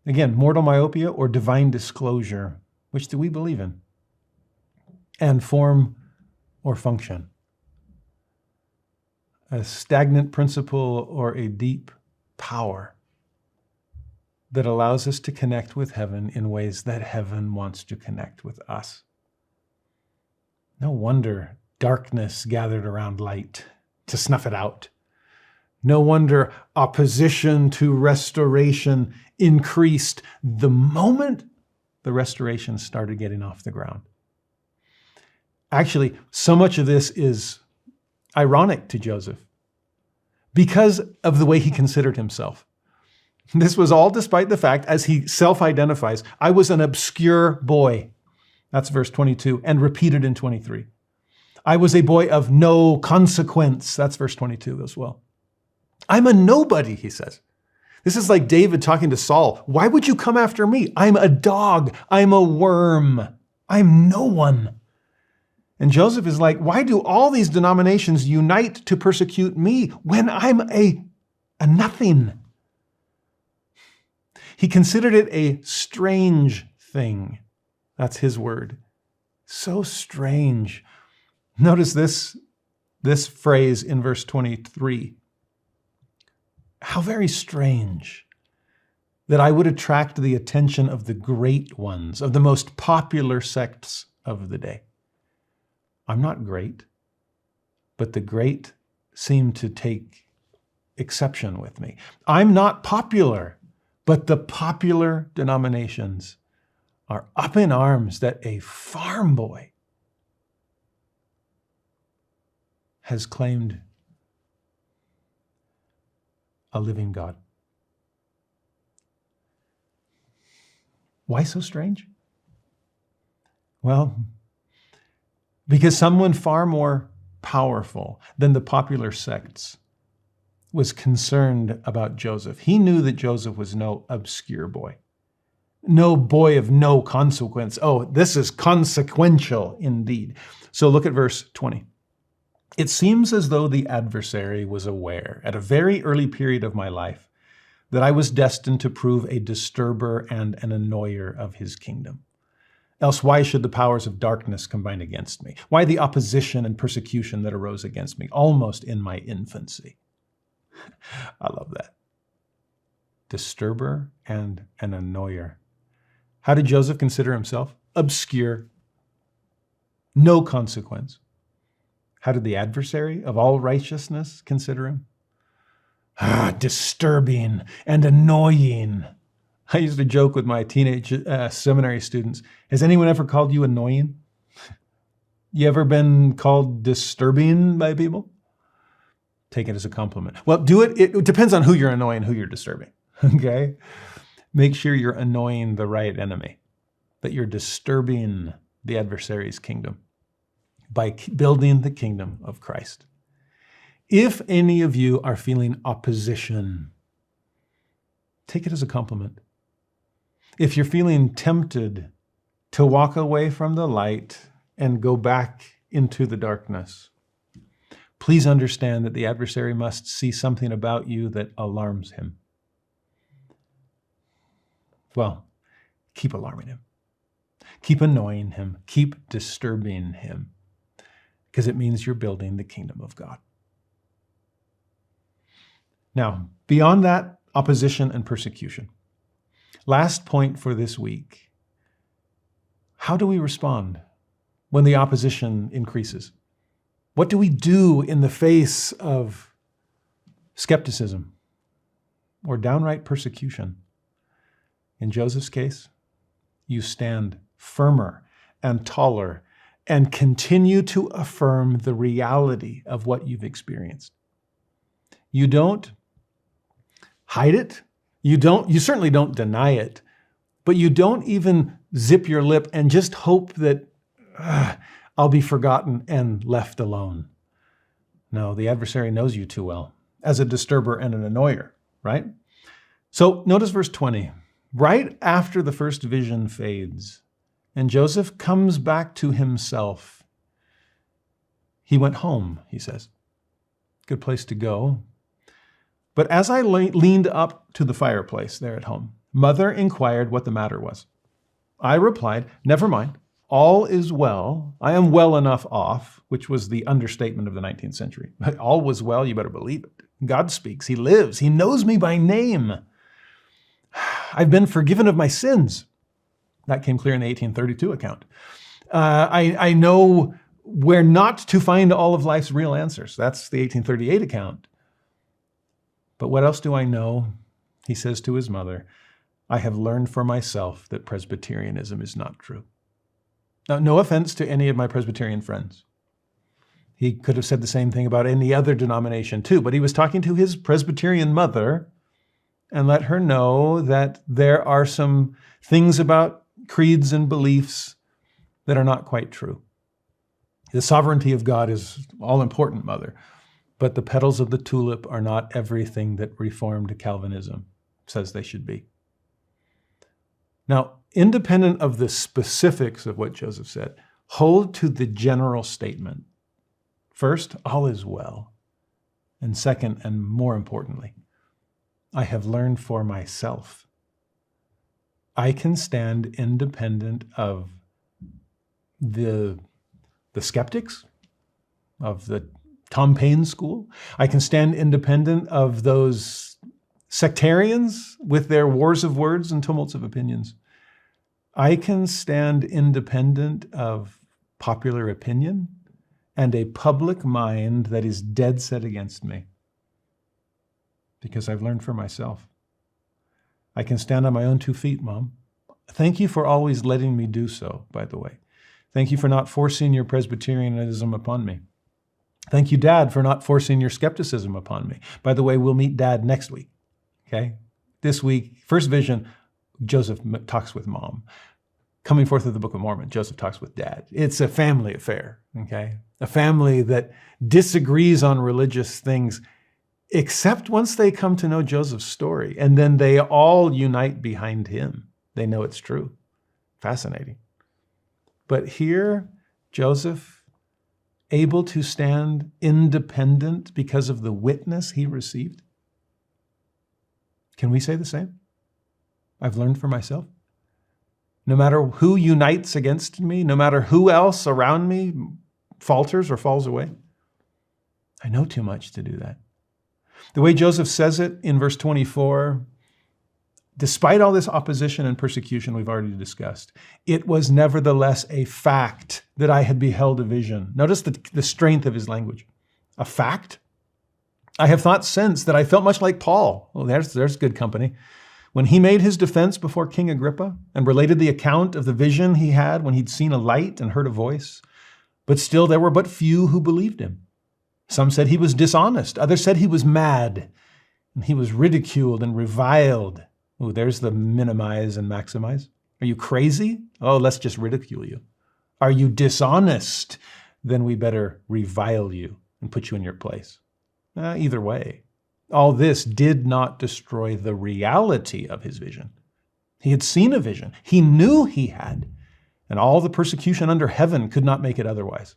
Again, mortal myopia or divine disclosure? Which do we believe in? And form or function? A stagnant principle or a deep power that allows us to connect with heaven in ways that heaven wants to connect with us. No wonder darkness gathered around light to snuff it out. No wonder opposition to restoration increased the moment the restoration started getting off the ground. Actually, so much of this is ironic to Joseph because of the way he considered himself. This was all despite the fact, as he self-identifies, I was an obscure boy. That's verse 22, and repeated in 23. I was a boy of no consequence. That's verse 22 as well. I'm a nobody, he says. This is like David talking to Saul. Why would you come after me? I'm a dog. I'm a worm. I'm no one. And Joseph is like, why do all these denominations unite to persecute me when I'm a nothing? He considered it a strange thing. That's his word. So strange. Notice this phrase in verse 23. How very strange that I would attract the attention of the great ones, of the most popular sects of the day. I'm not great, but the great seem to take exception with me. I'm not popular, but the popular denominations are up in arms that a farm boy has claimed a living God. Why so strange? Well, because someone far more powerful than the popular sects was concerned about Joseph. He knew that Joseph was no obscure boy, no boy of no consequence. Oh, this is consequential indeed. So look at verse 20. It seems as though the adversary was aware at a very early period of my life that I was destined to prove a disturber and an annoyer of his kingdom. Else why should the powers of darkness combine against me? Why the opposition and persecution that arose against me almost in my infancy? I love that. Disturber and an annoyer. How did Joseph consider himself? Obscure. No consequence. How did the adversary of all righteousness consider him? Disturbing and annoying. I used to joke with my teenage seminary students, has anyone ever called you annoying? You ever been called disturbing by people? Take it as a compliment. Well, do it. It depends on who you're annoying, who you're disturbing, okay? Make sure you're annoying the right enemy, that you're disturbing the adversary's kingdom by building the kingdom of Christ. If any of you are feeling opposition, take it as a compliment. If you're feeling tempted to walk away from the light and go back into the darkness, please understand that the adversary must see something about you that alarms him. Well, keep alarming him. Keep annoying him. Keep disturbing him, because it means you're building the kingdom of God. Now, beyond that, opposition and persecution. Last point for this week. How do we respond when the opposition increases? What do we do in the face of skepticism or downright persecution? In Joseph's case, you stand firmer and taller and continue to affirm the reality of what you've experienced. You don't hide it. You certainly don't deny it, but you don't even zip your lip and just hope that I'll be forgotten and left alone. No, the adversary knows you too well as a disturber and an annoyer, right? So notice verse 20. Right after the first vision fades and Joseph comes back to himself, he went home, he says. Good place to go. But as I leaned up to the fireplace there at home, Mother inquired what the matter was. I replied, never mind, all is well. I am well enough off, which was the understatement of the 19th century. All was well, you better believe it. God speaks, he lives, he knows me by name. I've been forgiven of my sins. That came clear in the 1832 account. I know where not to find all of life's real answers. That's the 1838 account. But what else do I know? He says to his mother, I have learned for myself that Presbyterianism is not true. Now, no offense to any of my Presbyterian friends. He could have said the same thing about any other denomination too, but he was talking to his Presbyterian mother and let her know that there are some things about creeds and beliefs that are not quite true. The sovereignty of God is all important, Mother, but the petals of the tulip are not everything that Reformed Calvinism says they should be. Now, independent of the specifics of what Joseph said, hold to the general statement. First, all is well. And second, and more importantly, I have learned for myself. I can stand independent of the skeptics, of the Tom Paine school. I can stand independent of those sectarians with their wars of words and tumults of opinions. I can stand independent of popular opinion and a public mind that is dead set against me, because I've learned for myself. I can stand on my own 2 feet, Mom. Thank you for always letting me do so, by the way. Thank you for not forcing your Presbyterianism upon me. Thank you, Dad, for not forcing your skepticism upon me. By the way, we'll meet Dad next week, okay? This week, first vision, Joseph talks with Mom. Coming forth of the Book of Mormon, Joseph talks with Dad. It's a family affair, okay? A family that disagrees on religious things, except once they come to know Joseph's story, and then they all unite behind him. They know it's true. Fascinating. But here, Joseph, able to stand independent because of the witness he received. Can we say the same? I've learned for myself. No matter who unites against me, no matter who else around me falters or falls away, I know too much to do that. The way Joseph says it in verse 24, despite all this opposition and persecution we've already discussed, it was nevertheless a fact that I had beheld a vision. Notice the strength of his language. A fact? I have thought since that I felt much like Paul. Well, there's good company. When he made his defense before King Agrippa and related the account of the vision he had when he'd seen a light and heard a voice, but still there were but few who believed him. Some said he was dishonest. Others said he was mad, and he was ridiculed and reviled. Oh, there's the minimize and maximize. Are you crazy? Oh, let's just ridicule you. Are you dishonest? Then we better revile you and put you in your place. Either way, all this did not destroy the reality of his vision. He had seen a vision. He knew he had, and all the persecution under heaven could not make it otherwise.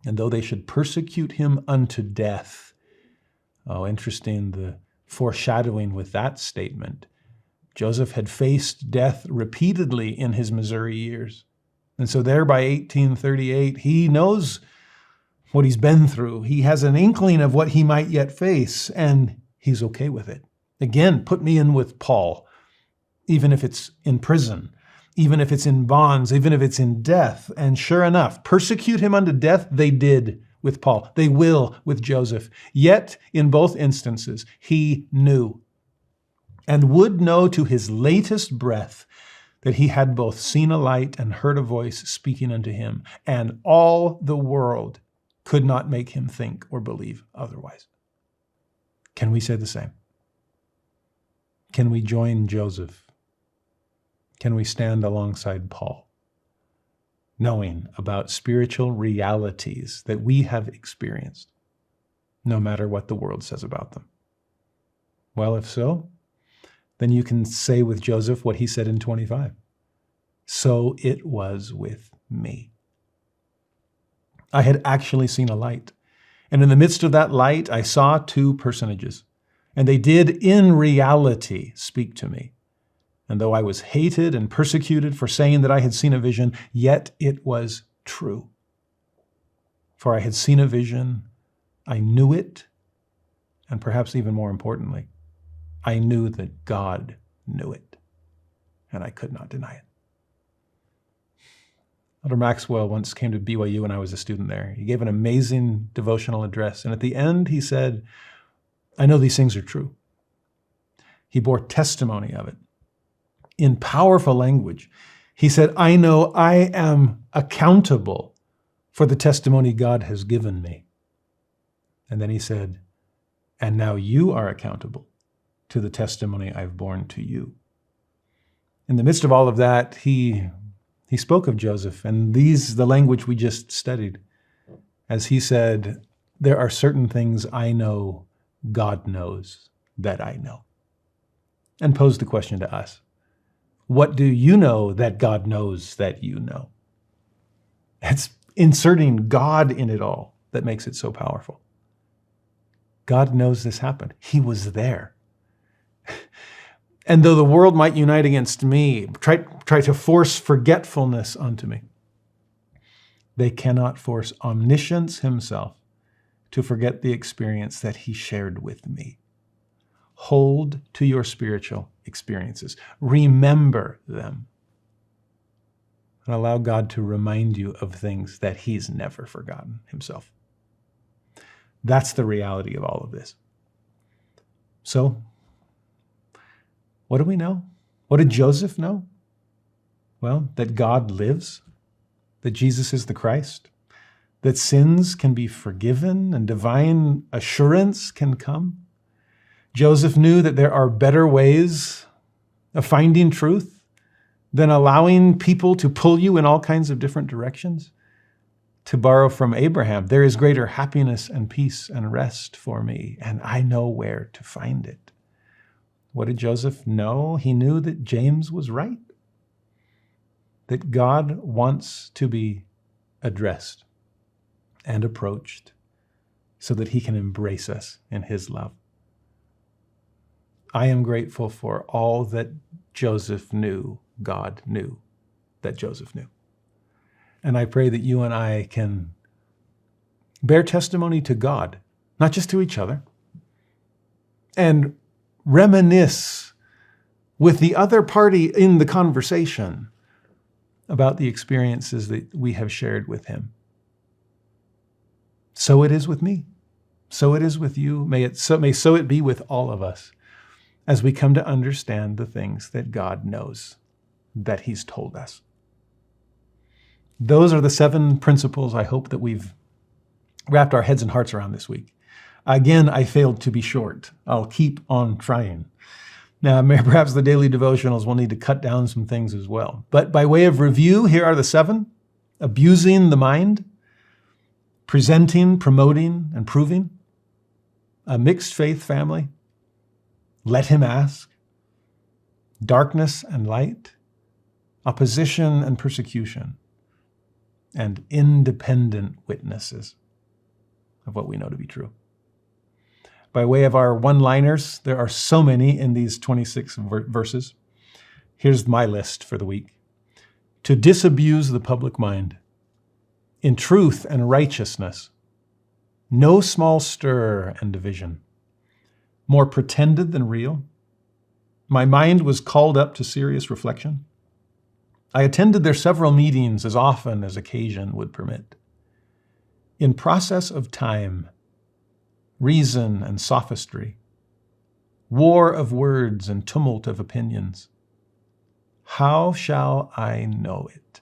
And though they should persecute him unto death, oh, interesting, the foreshadowing with that statement. Joseph had faced death repeatedly in his Missouri years. And so there by 1838, he knows what he's been through. He has an inkling of what he might yet face, and he's okay with it. Again, put me in with Paul, even if it's in prison, even if it's in bonds, even if it's in death. And sure enough, persecute him unto death, they did with Paul. They will with Joseph. Yet, in both instances, he knew and would know to his latest breath that he had both seen a light and heard a voice speaking unto him, and all the world could not make him think or believe otherwise. Can we say the same? Can we join Joseph? Can we stand alongside Paul, knowing about spiritual realities that we have experienced, no matter what the world says about them? Well, if so, then you can say with Joseph what he said in 25. So it was with me. I had actually seen a light. And in the midst of that light, I saw two personages. And they did in reality speak to me. And though I was hated and persecuted for saying that I had seen a vision, yet it was true. For I had seen a vision, I knew it, and perhaps even more importantly, I knew that God knew it, and I could not deny it. Elder Maxwell once came to BYU when I was a student there. He gave an amazing devotional address, and at the end he said, I know these things are true. He bore testimony of it. In powerful language, he said, I know I am accountable for the testimony God has given me. And then he said, and now you are accountable to the testimony I've borne to you. In the midst of all of that, he spoke of Joseph, and the language we just studied, as he said, there are certain things I know God knows that I know. And posed the question to us. What do you know that God knows that you know? It's inserting God in it all that makes it so powerful. God knows this happened. He was there. And though the world might unite against me, try to force forgetfulness onto me, they cannot force omniscience himself to forget the experience that he shared with me. Hold to your spiritual experiences. Remember them. And allow God to remind you of things that he's never forgotten himself. That's the reality of all of this. So, what do we know? What did Joseph know? Well, that God lives, that Jesus is the Christ, that sins can be forgiven and divine assurance can come. Joseph knew that there are better ways of finding truth than allowing people to pull you in all kinds of different directions. To borrow from Abraham, there is greater happiness and peace and rest for me, and I know where to find it. What did Joseph know? He knew that James was right, that God wants to be addressed and approached so that he can embrace us in his love. I am grateful for all that Joseph knew, God knew that Joseph knew. And I pray that you and I can bear testimony to God, not just to each other, and reminisce with the other party in the conversation about the experiences that we have shared with him. So it is with me. So it is with you. May so it be with all of us as we come to understand the things that God knows, that he's told us. Those are the 7 principles I hope that we've wrapped our heads and hearts around this week. Again, I failed to be short. I'll keep on trying. Now, perhaps the daily devotionals will need to cut down some things as well. But by way of review, here are the 7. Abusing the mind, presenting, promoting, and proving, a mixed faith family, let him ask, darkness and light, opposition and persecution, and independent witnesses of what we know to be true. By way of our one-liners, there are so many in these 26 verses. Here's my list for the week. To disabuse the public mind, in truth and righteousness, no small stir and division, more pretended than real. My mind was called up to serious reflection. I attended their several meetings as often as occasion would permit. In process of time, reason and sophistry, war of words and tumult of opinions, how shall I know it?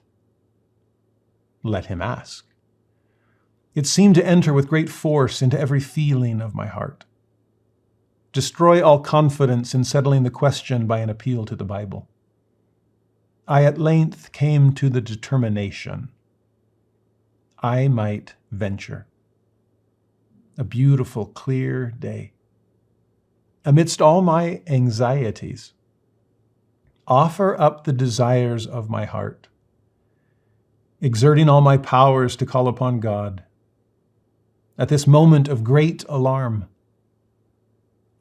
Let him ask. It seemed to enter with great force into every feeling of my heart. Destroy all confidence in settling the question by an appeal to the Bible. I at length came to the determination I might venture. A beautiful, clear day. Amidst all my anxieties, offer up the desires of my heart, exerting all my powers to call upon God. At this moment of great alarm,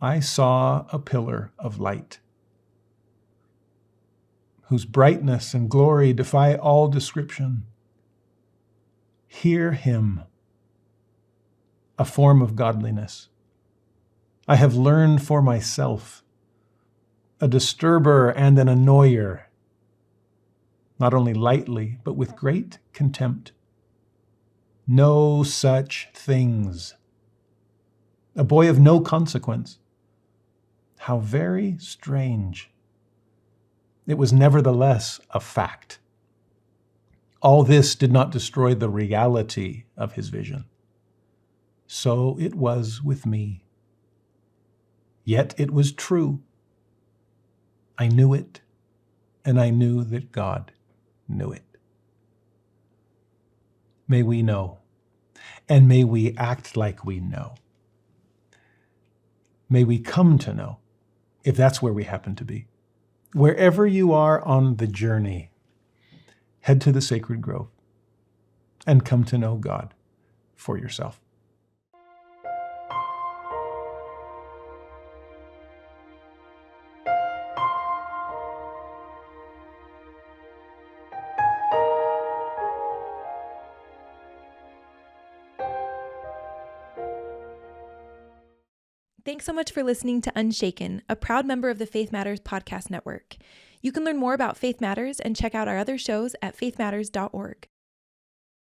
I saw a pillar of light, whose brightness and glory defy all description. Hear him, a form of godliness. I have learned for myself, a disturber and an annoyer, not only lightly, but with great contempt. No such things. A boy of no consequence. How very strange. It was nevertheless a fact. All this did not destroy the reality of his vision. So it was with me. Yet it was true. I knew it, and I knew that God knew it. May we know, and may we act like we know. May we come to know, if that's where we happen to be. Wherever you are on the journey, head to the sacred grove and come to know God for yourself. Thanks so much for listening to Unshaken, a proud member of the Faith Matters podcast network. You can learn more about Faith Matters and check out our other shows at faithmatters.org.